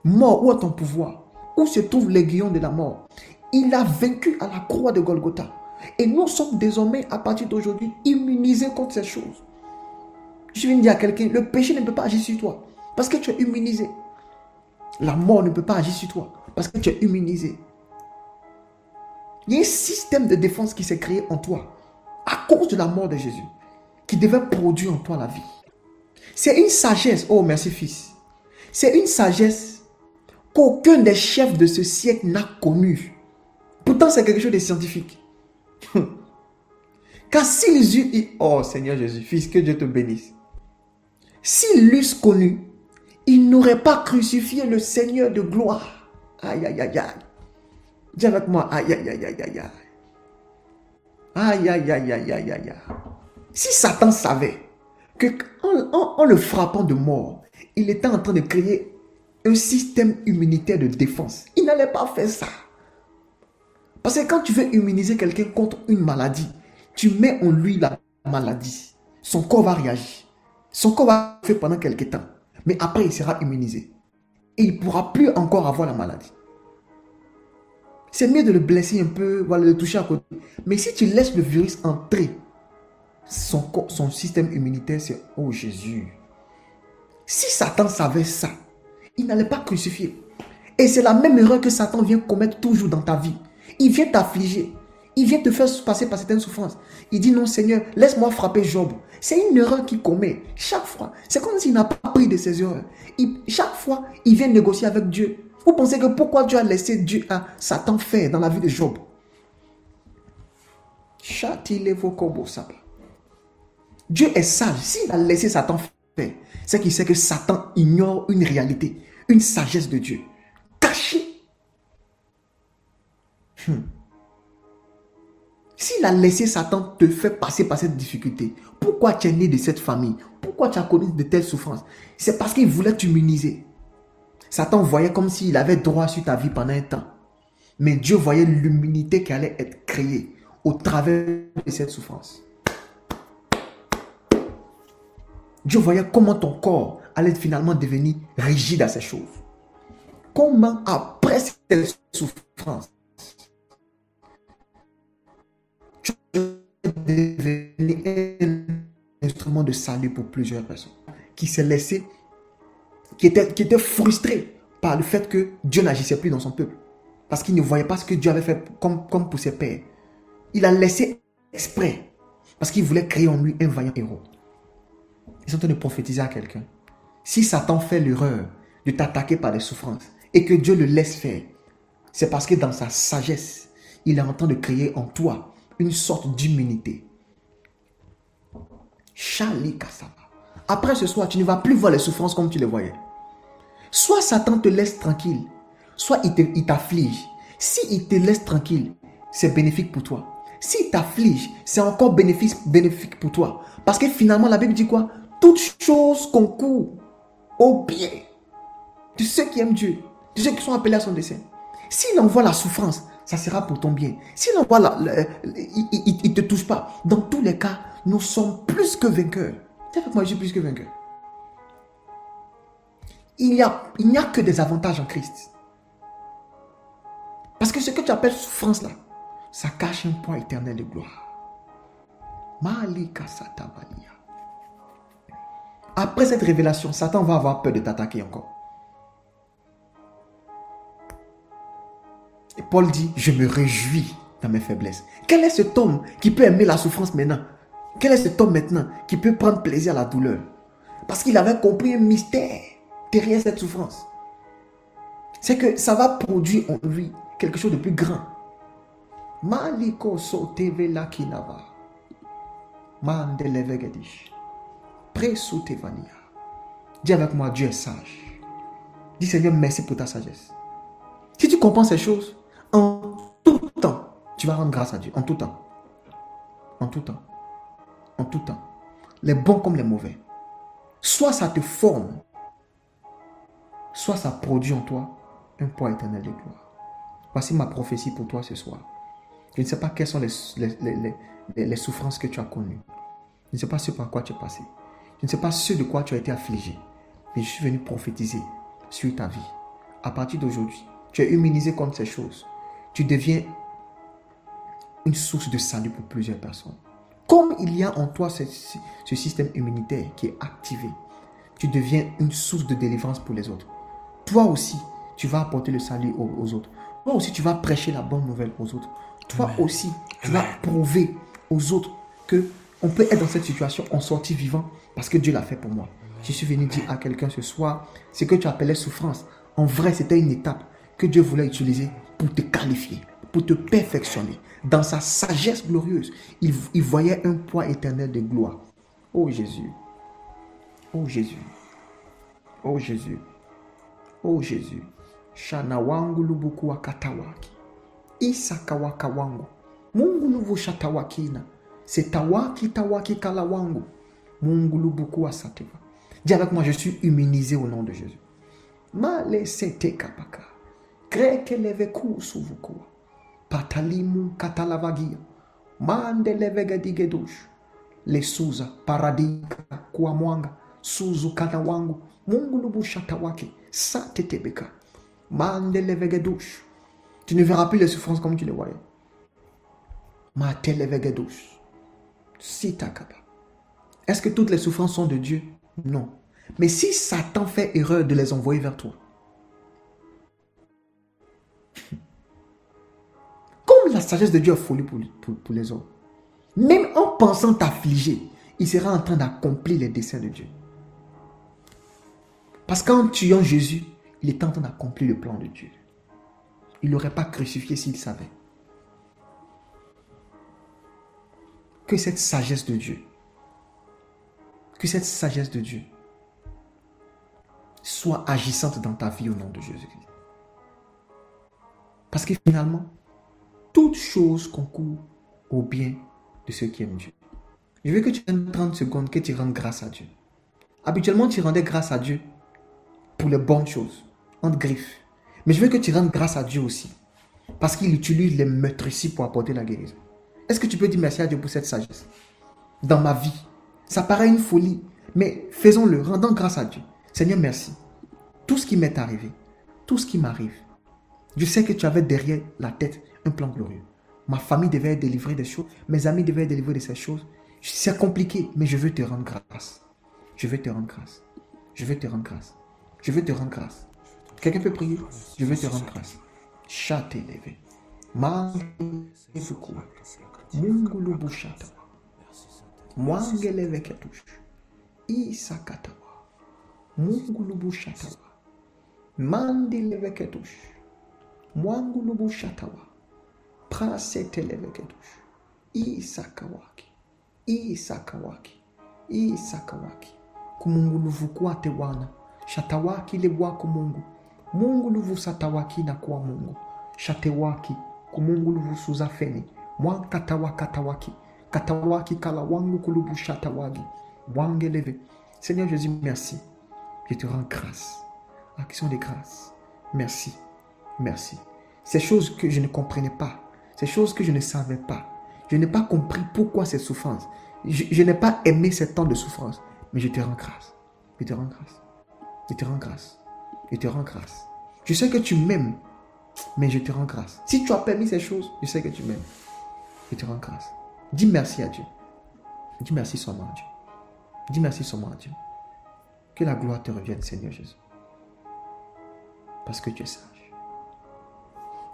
Mort, où est ton pouvoir? Où se trouve l'aiguillon de la mort? Il a vaincu à la croix de Golgotha. Et nous sommes désormais, à partir d'aujourd'hui, immunisés contre ces choses. Je viens de dire à quelqu'un, le péché ne peut pas agir sur toi parce que tu es immunisé. La mort ne peut pas agir sur toi parce que tu es immunisé. Il y a un système de défense qui s'est créé en toi à cause de la mort de Jésus, qui devait produire en toi la vie. C'est une sagesse, oh merci fils, c'est une sagesse qu'aucun des chefs de ce siècle n'a connue. Pourtant c'est quelque chose de scientifique. Car s'ils eussent, oh Seigneur Jésus, fils, que Dieu te bénisse. S'ils l'eussent connu, ils n'auraient pas crucifié le Seigneur de gloire. Aïe, aïe, aïe, aïe. Dis avec moi, aïe, aïe, aïe, aïe, aïe. Aïe, aïe, aïe, aïe, aïe, aïe. Si Satan savait que en le frappant de mort, il était en train de créer un système immunitaire de défense, il n'allait pas faire ça. Parce que quand tu veux immuniser quelqu'un contre une maladie, tu mets en lui la maladie. Son corps va réagir. Son corps va faire pendant quelques temps. Mais après, il sera immunisé. Et il ne pourra plus encore avoir la maladie. C'est mieux de le blesser un peu, voilà, de le toucher à côté. Mais si tu laisses le virus entrer, son système immunitaire, c'est « Oh Jésus ». Si Satan savait ça, il n'allait pas crucifier. Et c'est la même erreur que Satan vient commettre toujours dans ta vie. Il vient t'affliger. Il vient te faire passer par certaines souffrances. Il dit non Seigneur, laisse-moi frapper Job. C'est une erreur qu'il commet chaque fois. C'est comme s'il n'a pas appris de ses erreurs. Chaque fois, il vient négocier avec Dieu. Vous pensez que pourquoi Dieu a laissé Dieu à Satan faire dans la vie de Job? Dieu est sage. S'il a laissé Satan faire, c'est qu'il sait que Satan ignore une réalité, une sagesse de Dieu cachée. S'il a laissé Satan te faire passer par cette difficulté, pourquoi tu es né de cette famille? Pourquoi tu as connu de telles souffrances? C'est parce qu'il voulait t'immuniser. Satan voyait comme s'il avait droit sur ta vie pendant un temps. Mais Dieu voyait l'immunité qui allait être créée au travers de cette souffrance. Dieu voyait comment ton corps allait finalement devenir rigide à ces choses. Comment après cette souffrance, tu devenir un instrument de salut pour plusieurs personnes qui s'est laissé, qui était frustré par le fait que Dieu n'agissait plus dans son peuple parce qu'il ne voyait pas ce que Dieu avait fait comme pour ses pères. Il a laissé exprès parce qu'il voulait créer en lui un vaillant héros. Ils sont en train de prophétiser à quelqu'un. Si Satan fait l'erreur de t'attaquer par des souffrances et que Dieu le laisse faire, c'est parce que dans sa sagesse, il est en train de créer en toi une sorte d'immunité. Après ce soir, tu ne vas plus voir les souffrances comme tu les voyais. Soit Satan te laisse tranquille, soit il t'afflige. Si il te laisse tranquille, c'est bénéfique pour toi. S'il t'afflige, c'est encore bénéfique pour toi. Parce que finalement, la Bible dit quoi? Toutes choses concourent au bien de ceux qui aiment Dieu, de ceux qui sont appelés à son dessein. S'il envoie la souffrance, ça sera pour ton bien. S'il envoie il ne te touche pas. Dans tous les cas, nous sommes plus que vainqueurs. Moi, je suis plus que vainqueur. Il n'y a que des avantages en Christ. Parce que ce que tu appelles souffrance là, ça cache un poids éternel de gloire. Après cette révélation, Satan va avoir peur de t'attaquer encore. Et Paul dit, je me réjouis dans mes faiblesses. Quel est cet homme qui peut aimer la souffrance maintenant? Quel est cet homme maintenant qui peut prendre plaisir à la douleur? Parce qu'il avait compris un mystère derrière cette souffrance. C'est que ça va produire en lui quelque chose de plus grand. Maliko soteve la kinava. Mandelevegedish. Presutevania. Dis avec moi, Dieu est sage. Dis Seigneur, merci pour ta sagesse. Si tu comprends ces choses, en tout temps, Tu vas rendre grâce à Dieu en tout temps. En tout temps. En tout temps. Les bons comme les mauvais. Soit ça te forme, soit ça produit en toi un poids éternel de gloire. Voici ma prophétie pour toi ce soir. Je ne sais pas quelles sont les souffrances que tu as connues. Je ne sais pas ce par quoi tu es passé. Je ne sais pas ce de quoi tu as été affligé. Mais je suis venu prophétiser sur ta vie. À partir d'aujourd'hui, tu es immunisé contre ces choses. Tu deviens une source de salut pour plusieurs personnes. Comme il y a en toi ce système immunitaire qui est activé, tu deviens une source de délivrance pour les autres. Toi aussi, tu vas apporter le salut aux autres. Toi aussi, tu vas prêcher la bonne nouvelle aux autres. Toi aussi, tu vas prouver aux autres qu'on peut être dans cette situation en sortir vivant parce que Dieu l'a fait pour moi. Je suis venu dire à quelqu'un ce soir, ce que tu appelais souffrance, en vrai, c'était une étape que Dieu voulait utiliser pour te qualifier, pour te perfectionner. Dans sa sagesse glorieuse, il voyait un poids éternel de gloire. Oh Jésus, oh Jésus, oh Jésus, oh Jésus. Shana wangu lubuku wakatawaki. Isakawaka wangu. Mungu luvu shatawakina. Setawaki tawaki kala wangu. Mungu lubuku wasateva. Dis avec moi, je suis immunisé au nom de Jésus. Male sete kapaka. Kreke leveku suvukua. Patalimu katalavagia. Mande levegadigedush. Le suza paradika kuwa mwanga. Suzu kana wangu. Mungu lubu shatawaki. Satetebeka. Mande levegedouche. Tu ne verras plus les souffrances comme tu les voyais. Mate levegedouche. Sitakaba. Est-ce que toutes les souffrances sont de Dieu? Non. Mais si Satan fait erreur de les envoyer vers toi, comme la sagesse de Dieu est folie pour les hommes, même en pensant t'affliger, il sera en train d'accomplir les desseins de Dieu. Parce qu'en tuant Jésus, il est en train d'accomplir le plan de Dieu. Il ne l'aurait pas crucifié s'il savait. Que cette sagesse de Dieu, soit agissante dans ta vie au nom de Jésus-Christ. Parce que finalement, toute chose concourt au bien de ceux qui aiment Dieu. Je veux que tu prennes 30 secondes, que tu rendes grâce à Dieu. Habituellement, tu rendais grâce à Dieu pour les bonnes choses, entre griffes. Mais je veux que tu rendes grâce à Dieu aussi. Parce qu'il utilise les meurtrissures pour apporter la guérison. Est-ce que tu peux dire merci à Dieu pour cette sagesse? Dans ma vie, ça paraît une folie, mais faisons-le, rendons grâce à Dieu. Seigneur, merci. Tout ce qui m'est arrivé, tout ce qui m'arrive, je sais que tu avais derrière la tête un plan glorieux. Ma famille devait être délivrée des choses, mes amis devaient être délivrés de ces choses. C'est compliqué, mais je veux te rendre grâce. Je veux te rendre grâce. Je veux te rendre grâce. Je veux te rendre grâce. Quelqu'un peut prier? Je veux te rendre grâce. Chate levé. Mungulu bushata. Mwangele veketush. Isakatawa. Mungulu bushatawa. Mandile veketush. Mwangulu bushatawa. Prasete leveketush. Isakawaki. Isakawaki. Isakawaki. Kumungulu vukwate wana. Shatawaki lebwa kumungu. Mungu luvu satawaki na kuwa Mungu. Shatewaki kumungu luvu suzafeni. Mwan katawaki. Katawaki kala wangu kulubu shatawagi. Wangeleve. Seigneur Jésus, merci. Je te rends grâce. Action de grâce. Merci. Merci. Ces choses que je ne comprenais pas. Ces choses que je ne savais pas. Je n'ai pas compris pourquoi ces souffrances. Je n'ai pas aimé ces temps de souffrance. Mais je te rends grâce. Je te rends grâce. Je te rends grâce. Je te rends grâce. Je sais que tu m'aimes, mais je te rends grâce. Si tu as permis ces choses, je sais que tu m'aimes. Je te rends grâce. Dis merci à Dieu. Dis merci seulement à Dieu. Dis merci seulement à Dieu. Que la gloire te revienne, Seigneur Jésus. Parce que tu es sage.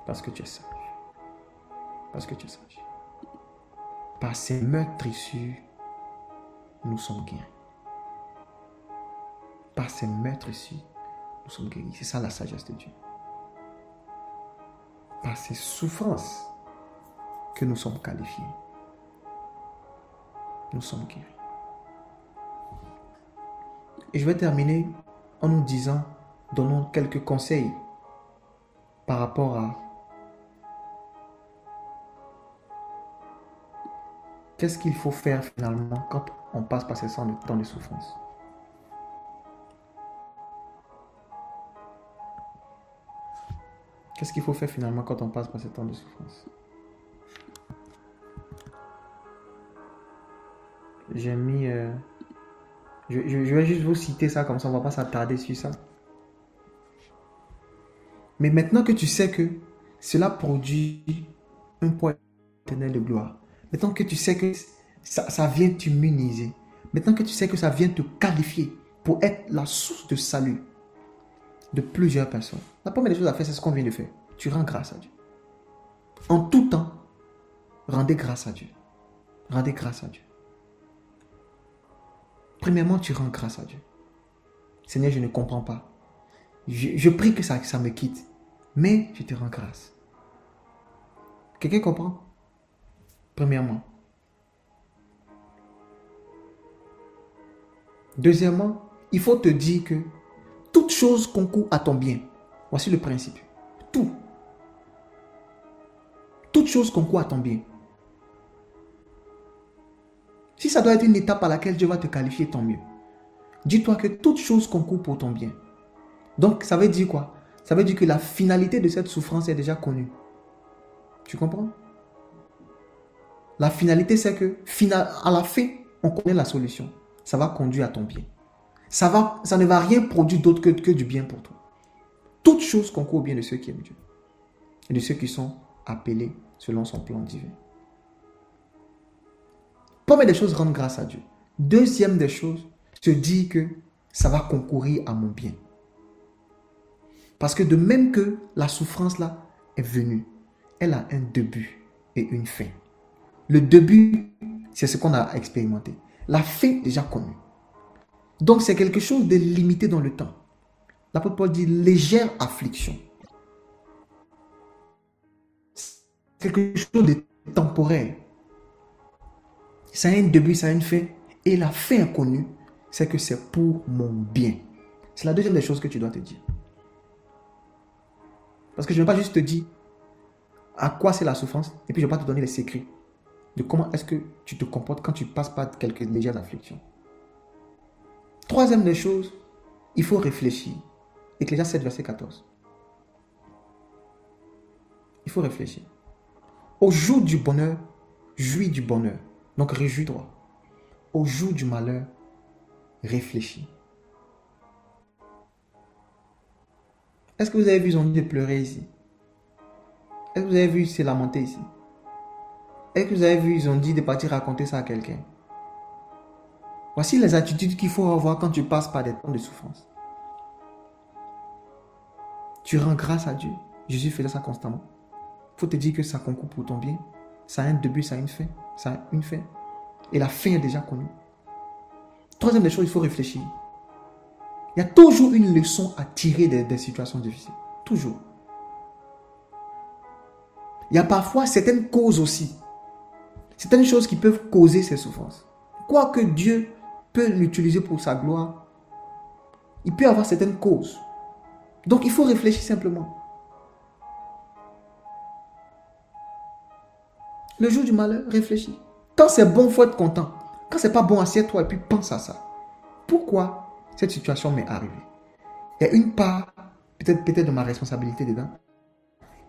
Parce que tu es sage. Parce que tu es sage. Par ces meurtrissures, nous sommes guéris. Par ces meurtrissures, nous sommes guéris. C'est ça la sagesse de Dieu. Par ces souffrances que nous sommes qualifiés. Nous sommes guéris. Et je vais terminer en nous disant, donnons quelques conseils par rapport Qu'est-ce qu'il faut faire finalement quand on passe par ce temps de souffrance? Qu'est-ce qu'il faut faire finalement quand on passe par ce temps de souffrance? J'ai mis... je vais juste vous citer ça, comme ça on ne va pas s'attarder sur ça. Mais maintenant que tu sais que cela produit un poids éternel de gloire, maintenant que tu sais que ça vient t'immuniser, maintenant que tu sais que ça vient te qualifier pour être la source de salut de plusieurs personnes, la première des choses à faire, c'est ce qu'on vient de faire. Tu rends grâce à Dieu. En tout temps, rendez grâce à Dieu. Rendez grâce à Dieu. Premièrement, tu rends grâce à Dieu. Seigneur, je ne comprends pas. Je prie que ça me quitte. Mais je te rends grâce. Quelqu'un comprend? Premièrement. Deuxièmement, il faut te dire que toute chose concourt à ton bien. Voici le principe. Tout. Toute chose concourt à ton bien. Si ça doit être une étape à laquelle Dieu va te qualifier, tant mieux. Dis-toi que toute chose concourt pour ton bien. Donc, ça veut dire quoi? Ça veut dire que la finalité de cette souffrance est déjà connue. Tu comprends? La finalité, c'est que, à la fin, on connaît la solution. Ça va conduire à ton bien. Ça ne va rien produire d'autre que du bien pour toi. Toute chose concourt au bien de ceux qui aiment Dieu. Et de ceux qui sont appelés selon son plan divin. Première des choses, rendre grâce à Dieu. Deuxième des choses, se dire que ça va concourir à mon bien. Parce que de même que la souffrance là est venue, elle a un début et une fin. Le début, c'est ce qu'on a expérimenté. La fin, déjà connue. Donc c'est quelque chose de limité dans le temps. L'apôtre Paul dit légère affliction. C'est quelque chose de temporaire. Ça a un début, ça a une fin. Et la fin connue, c'est que c'est pour mon bien. C'est la deuxième des choses que tu dois te dire. Parce que je ne vais pas juste te dire à quoi c'est la souffrance, et puis je ne vais pas te donner les secrets de comment est-ce que tu te comportes quand tu passes par quelques légères afflictions. Troisième des choses, il faut réfléchir. Ecclésiaste 7, verset 14. Il faut réfléchir. Au jour du bonheur, jouis du bonheur. Donc réjouis-toi. Au jour du malheur, réfléchis. Est-ce que vous avez vu Zondi de pleurer ici? Est-ce que vous avez vu se lamenter ici? Est-ce que vous avez vu Zondi de partir raconter ça à quelqu'un? Voici les attitudes qu'il faut avoir quand tu passes par des temps de souffrance. Tu rends grâce à Dieu. Jésus faisait ça constamment. Il faut te dire que ça concourt pour ton bien. Ça a un début, ça a une fin. Ça a une fin. Et la fin est déjà connue. Troisième des choses, il faut réfléchir. Il y a toujours une leçon à tirer des situations difficiles. Toujours. Il y a parfois certaines causes aussi. Certaines choses qui peuvent causer ces souffrances. Quoique Dieu peut l'utiliser pour sa gloire, il peut avoir certaines causes. Donc il faut réfléchir simplement. Le jour du malheur, réfléchis. Quand c'est bon, il faut être content. Quand c'est pas bon, assieds-toi et puis pense à ça. Pourquoi cette situation m'est arrivée? Il y a une part, peut-être de ma responsabilité dedans.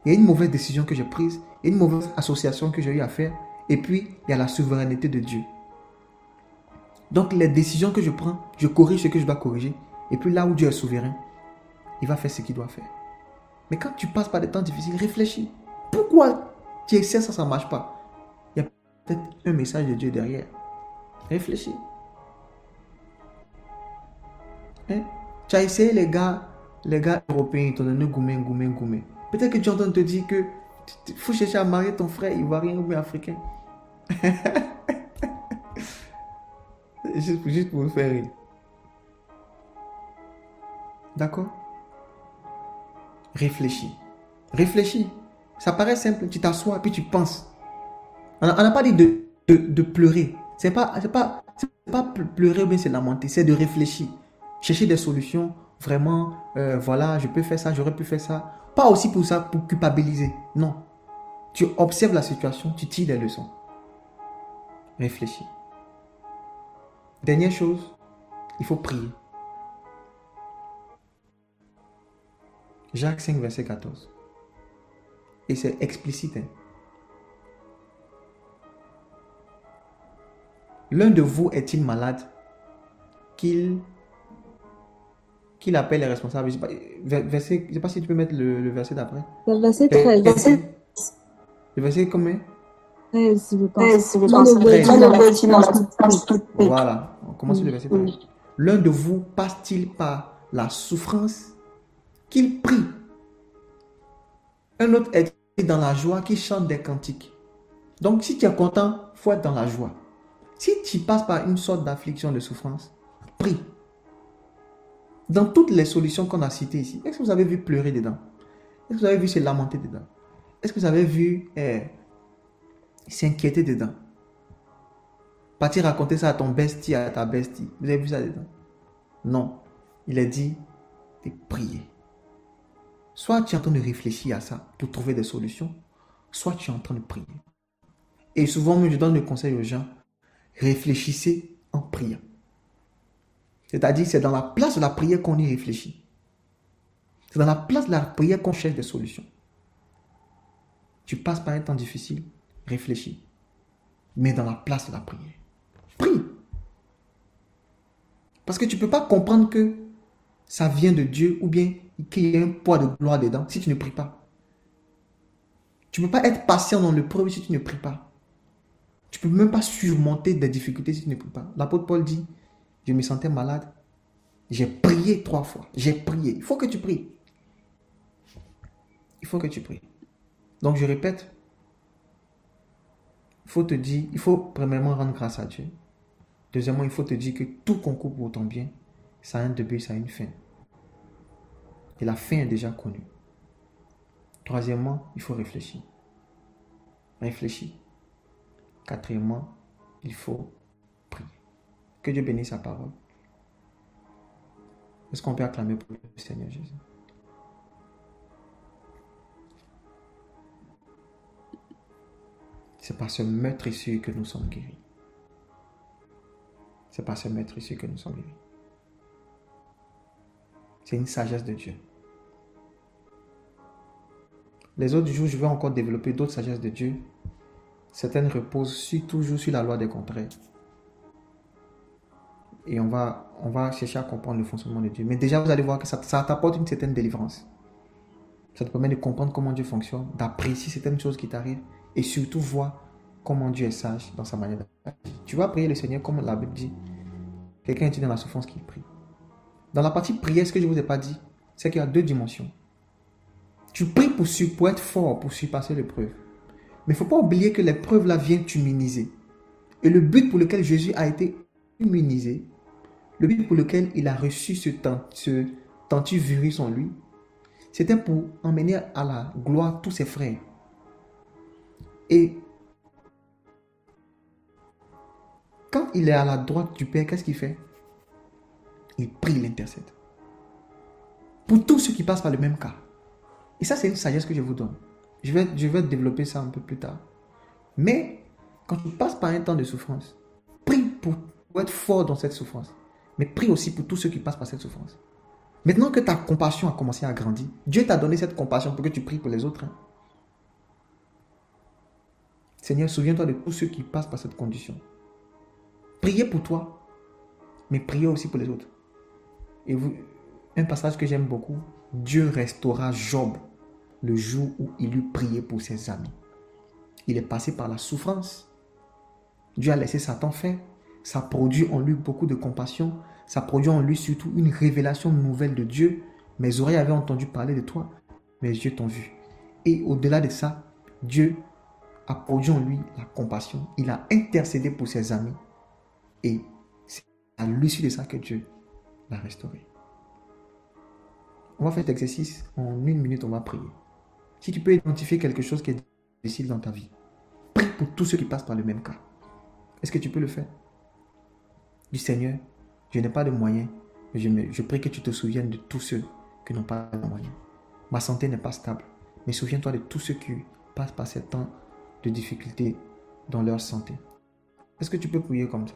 Il y a une mauvaise décision que j'ai prise. Il y a une mauvaise association que j'ai eu à faire. Et puis, il y a la souveraineté de Dieu. Donc, les décisions que je prends, je corrige ce que je dois corriger. Et puis, là où Dieu est souverain, il va faire ce qu'il doit faire. Mais quand tu passes par des temps difficiles, réfléchis. Pourquoi tu essaies ça, ça ne marche pas? Il y a peut-être un message de Dieu derrière. Réfléchis. Hein? Tu as essayé les gars européens, ils t'ont donné goumé. Peut-être que tu entends te dire que il faut chercher à marier ton frère ivoirien ou bien africain. juste pour me faire rire. D'accord? Réfléchis. Réfléchis. Ça paraît simple. Tu t'assois et puis tu penses. On n'a pas dit de pleurer. C'est pas pleurer ou bien c'est lamenter. C'est de réfléchir. Chercher des solutions. Vraiment, voilà, je peux faire ça, j'aurais pu faire ça. Pas aussi pour ça, pour culpabiliser. Non. Tu observes la situation, tu tires des leçons. réfléchis. Dernière chose, il faut prier. Jacques 5, verset 14. Et c'est explicite. Hein. L'un de vous est-il malade qu'il appelle les responsables? Verset, je ne sais pas si tu peux mettre le verset d'après. Le verset 13. Le verset combien? 13, je pense. 13. Voilà, on commence sur le verset 13. L'un de vous passe-t-il par la souffrance qu'il prie? Un autre est dans la joie qui chante des cantiques. Donc, si tu es content, il faut être dans la joie. Si tu passes par une sorte d'affliction, de souffrance, prie. Dans toutes les solutions qu'on a citées ici, est-ce que vous avez vu pleurer dedans? Est-ce que vous avez vu se lamenter dedans? Est-ce que vous avez vu s'inquiéter dedans? Partir raconter ça à ton bestie, à ta bestie. Vous avez vu ça dedans? Non. Il est dit de prier. Soit tu es en train de réfléchir à ça pour trouver des solutions, soit tu es en train de prier. Et souvent, je donne le conseil aux gens, réfléchissez en priant. C'est-à-dire, c'est dans la place de la prière qu'on y réfléchit. C'est dans la place de la prière qu'on cherche des solutions. Tu passes par un temps difficile, réfléchis. Mais dans la place de la prière. Prie. Parce que tu ne peux pas comprendre que ça vient de Dieu ou bien qu'il y a un poids de gloire dedans si tu ne pries pas. Tu ne peux pas être patient dans l'épreuve si tu ne pries pas. Tu ne peux même pas surmonter des difficultés si tu ne pries pas. L'apôtre Paul dit, je me sentais malade. J'ai prié 3 fois. J'ai prié. Il faut que tu pries. Il faut que tu pries. Donc je répète, il faut premièrement rendre grâce à Dieu. Deuxièmement, il faut te dire que tout concourt pour ton bien, ça a un début, ça a une fin. Et la fin est déjà connue. Troisièmement, il faut réfléchir. Réfléchis. Quatrièmement, il faut prier. Que Dieu bénisse sa parole. Est-ce qu'on peut acclamer pour le Seigneur Jésus? C'est par ce meurtrissure que nous sommes guéris. C'est par ce meurtrissure que nous sommes guéris. C'est une sagesse de Dieu. Les autres jours, je vais encore développer d'autres sagesses de Dieu. Certaines reposent toujours sur la loi des contraires. Et on va chercher à comprendre le fonctionnement de Dieu. Mais déjà, vous allez voir que ça t'apporte une certaine délivrance. Ça te permet de comprendre comment Dieu fonctionne, d'apprécier certaines choses qui t'arrivent et surtout voir comment Dieu est sage dans sa manière d'agir. Tu vas prier le Seigneur comme la Bible dit. Quelqu'un est dans la souffrance qu'il prie. Dans la partie prière, ce que je ne vous ai pas dit, c'est qu'il y a 2 dimensions. Tu pries pour être fort, pour surpasser l'épreuve. Mais il ne faut pas oublier que l'épreuve là vient t'humaniser. Et le but pour lequel Jésus a été humanisé, le but pour lequel il a reçu ce tantivirus en lui, c'était pour emmener à la gloire tous ses frères. Et quand il est à la droite du Père, qu'est-ce qu'il fait? Il prie, il intercède. Pour tous ceux qui passent par le même cas. Et ça, c'est une sagesse que je vous donne. Je vais développer ça un peu plus tard. Mais, quand tu passes par un temps de souffrance, prie pour être fort dans cette souffrance. Mais prie aussi pour tous ceux qui passent par cette souffrance. Maintenant que ta compassion a commencé à grandir, Dieu t'a donné cette compassion pour que tu pries pour les autres. Hein. Seigneur, souviens-toi de tous ceux qui passent par cette condition. Priez pour toi, mais priez aussi pour les autres. Et un passage que j'aime beaucoup, Dieu restaura Job le jour où il eut prié pour ses amis. Il est passé par la souffrance. Dieu a laissé Satan faire. Ça produit en lui beaucoup de compassion. Ça produit en lui surtout une révélation nouvelle de Dieu. Mes oreilles avaient entendu parler de toi. Mes yeux t'ont vu. Et au-delà de ça, Dieu a produit en lui la compassion. Il a intercédé pour ses amis. Et c'est à l'issue de ça que Dieu l'a restauré. On va faire cet exercice. En 1 minute, on va prier. Si tu peux identifier quelque chose qui est difficile dans ta vie, prie pour tous ceux qui passent par le même cas. Est-ce que tu peux le faire? Du Seigneur, je n'ai pas de moyens, mais je prie que tu te souviennes de tous ceux qui n'ont pas de moyens. Ma santé n'est pas stable, mais souviens-toi de tous ceux qui passent par ces temps de difficulté dans leur santé. Est-ce que tu peux prier comme ça?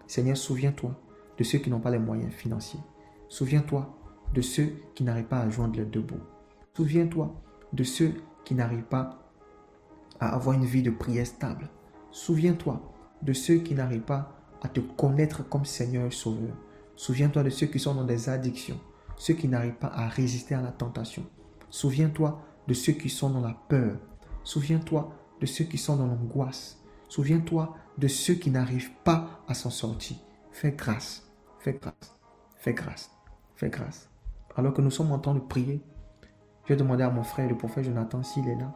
Seigneur, souviens-toi de ceux qui n'ont pas les moyens financiers. Souviens-toi de ceux qui n'arrivent pas à joindre les deux bouts. Souviens-toi de ceux qui n'arrivent pas à avoir une vie de prière stable. Souviens-toi de ceux qui n'arrivent pas à te connaître comme Seigneur et Sauveur. Souviens-toi de ceux qui sont dans des addictions, ceux qui n'arrivent pas à résister à la tentation. Souviens-toi de ceux qui sont dans la peur. Souviens-toi de ceux qui sont dans l'angoisse. Souviens-toi de ceux qui n'arrivent pas à s'en sortir. Fais grâce, fais grâce, fais grâce, fais grâce. Alors que nous sommes en train de prier, je vais demander à mon frère, le prophète Jonathan, s'il est là,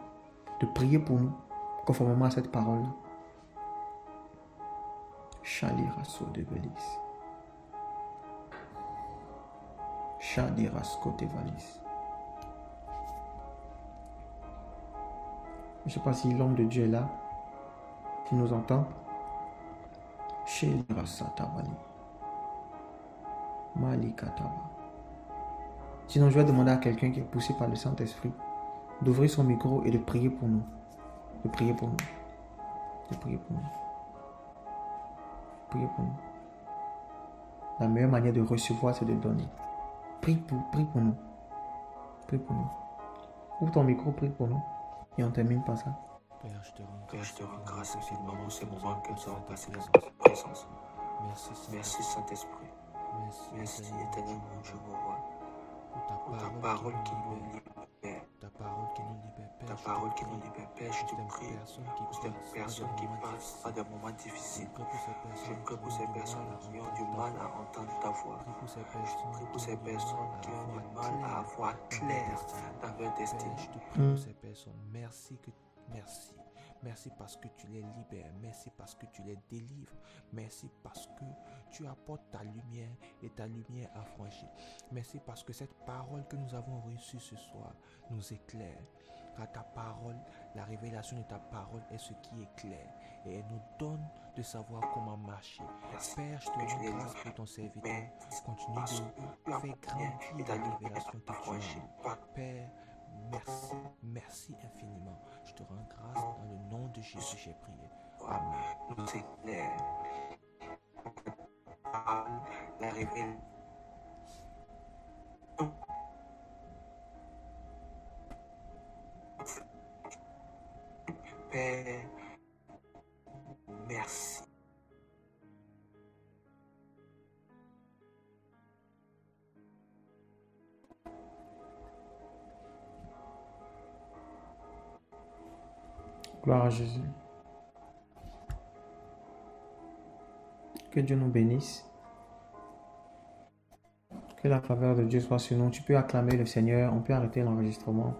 de prier pour nous, conformément à cette parole-là. Chalirasso de Velis. Chalirasco de Valis. Je ne sais pas si l'homme de Dieu est là, s'il nous entend. Chalirasatavali. Malikatava. Sinon, je vais demander à quelqu'un qui est poussé par le Saint-Esprit d'ouvrir son micro et de prier pour nous. De prier pour nous. De prier pour nous. Priez pour nous. La meilleure manière de recevoir, c'est de donner. Prie pour nous. Prie pour nous. Ouvre ton micro, prie pour nous. Et on termine par ça. Père, je te rends grâce infiniment pour ces moments que nous avons passés dans ta présence. Merci Saint-Esprit. Merci éternel mon Dieu, mon roi. Pour ta parole qui nous libère. Ta parole qui nous libère, Père. Je te prie pour ces personnes qui passent par des moments difficiles. Je prie pour ces personnes qui ont du mal à entendre ta voix. Je prie pour ces personnes qui ont du mal à voir clair dans leur destin. Je te prie pour ces personnes. Merci. Merci parce que tu les libères. Merci parce que tu les délivres. Merci parce que tu apportes ta lumière et ta lumière affranchie. Merci parce que cette parole que nous avons reçue ce soir nous éclaire. Car ta parole, la révélation de ta parole est ce qui éclaire. Et elle nous donne de savoir comment marcher. Père, je te rends grâce pour ton serviteur. Continue de faire grandir la révélation que tu as. Père, merci infiniment. Je te rends grâce dans le nom de Jésus, j'ai prié. Amen. Nous éclaire. La révélation. Père, merci. Gloire à Jésus. Que Dieu nous bénisse. Que la faveur de Dieu soit sur nous. Tu peux acclamer le Seigneur. On peut arrêter l'enregistrement.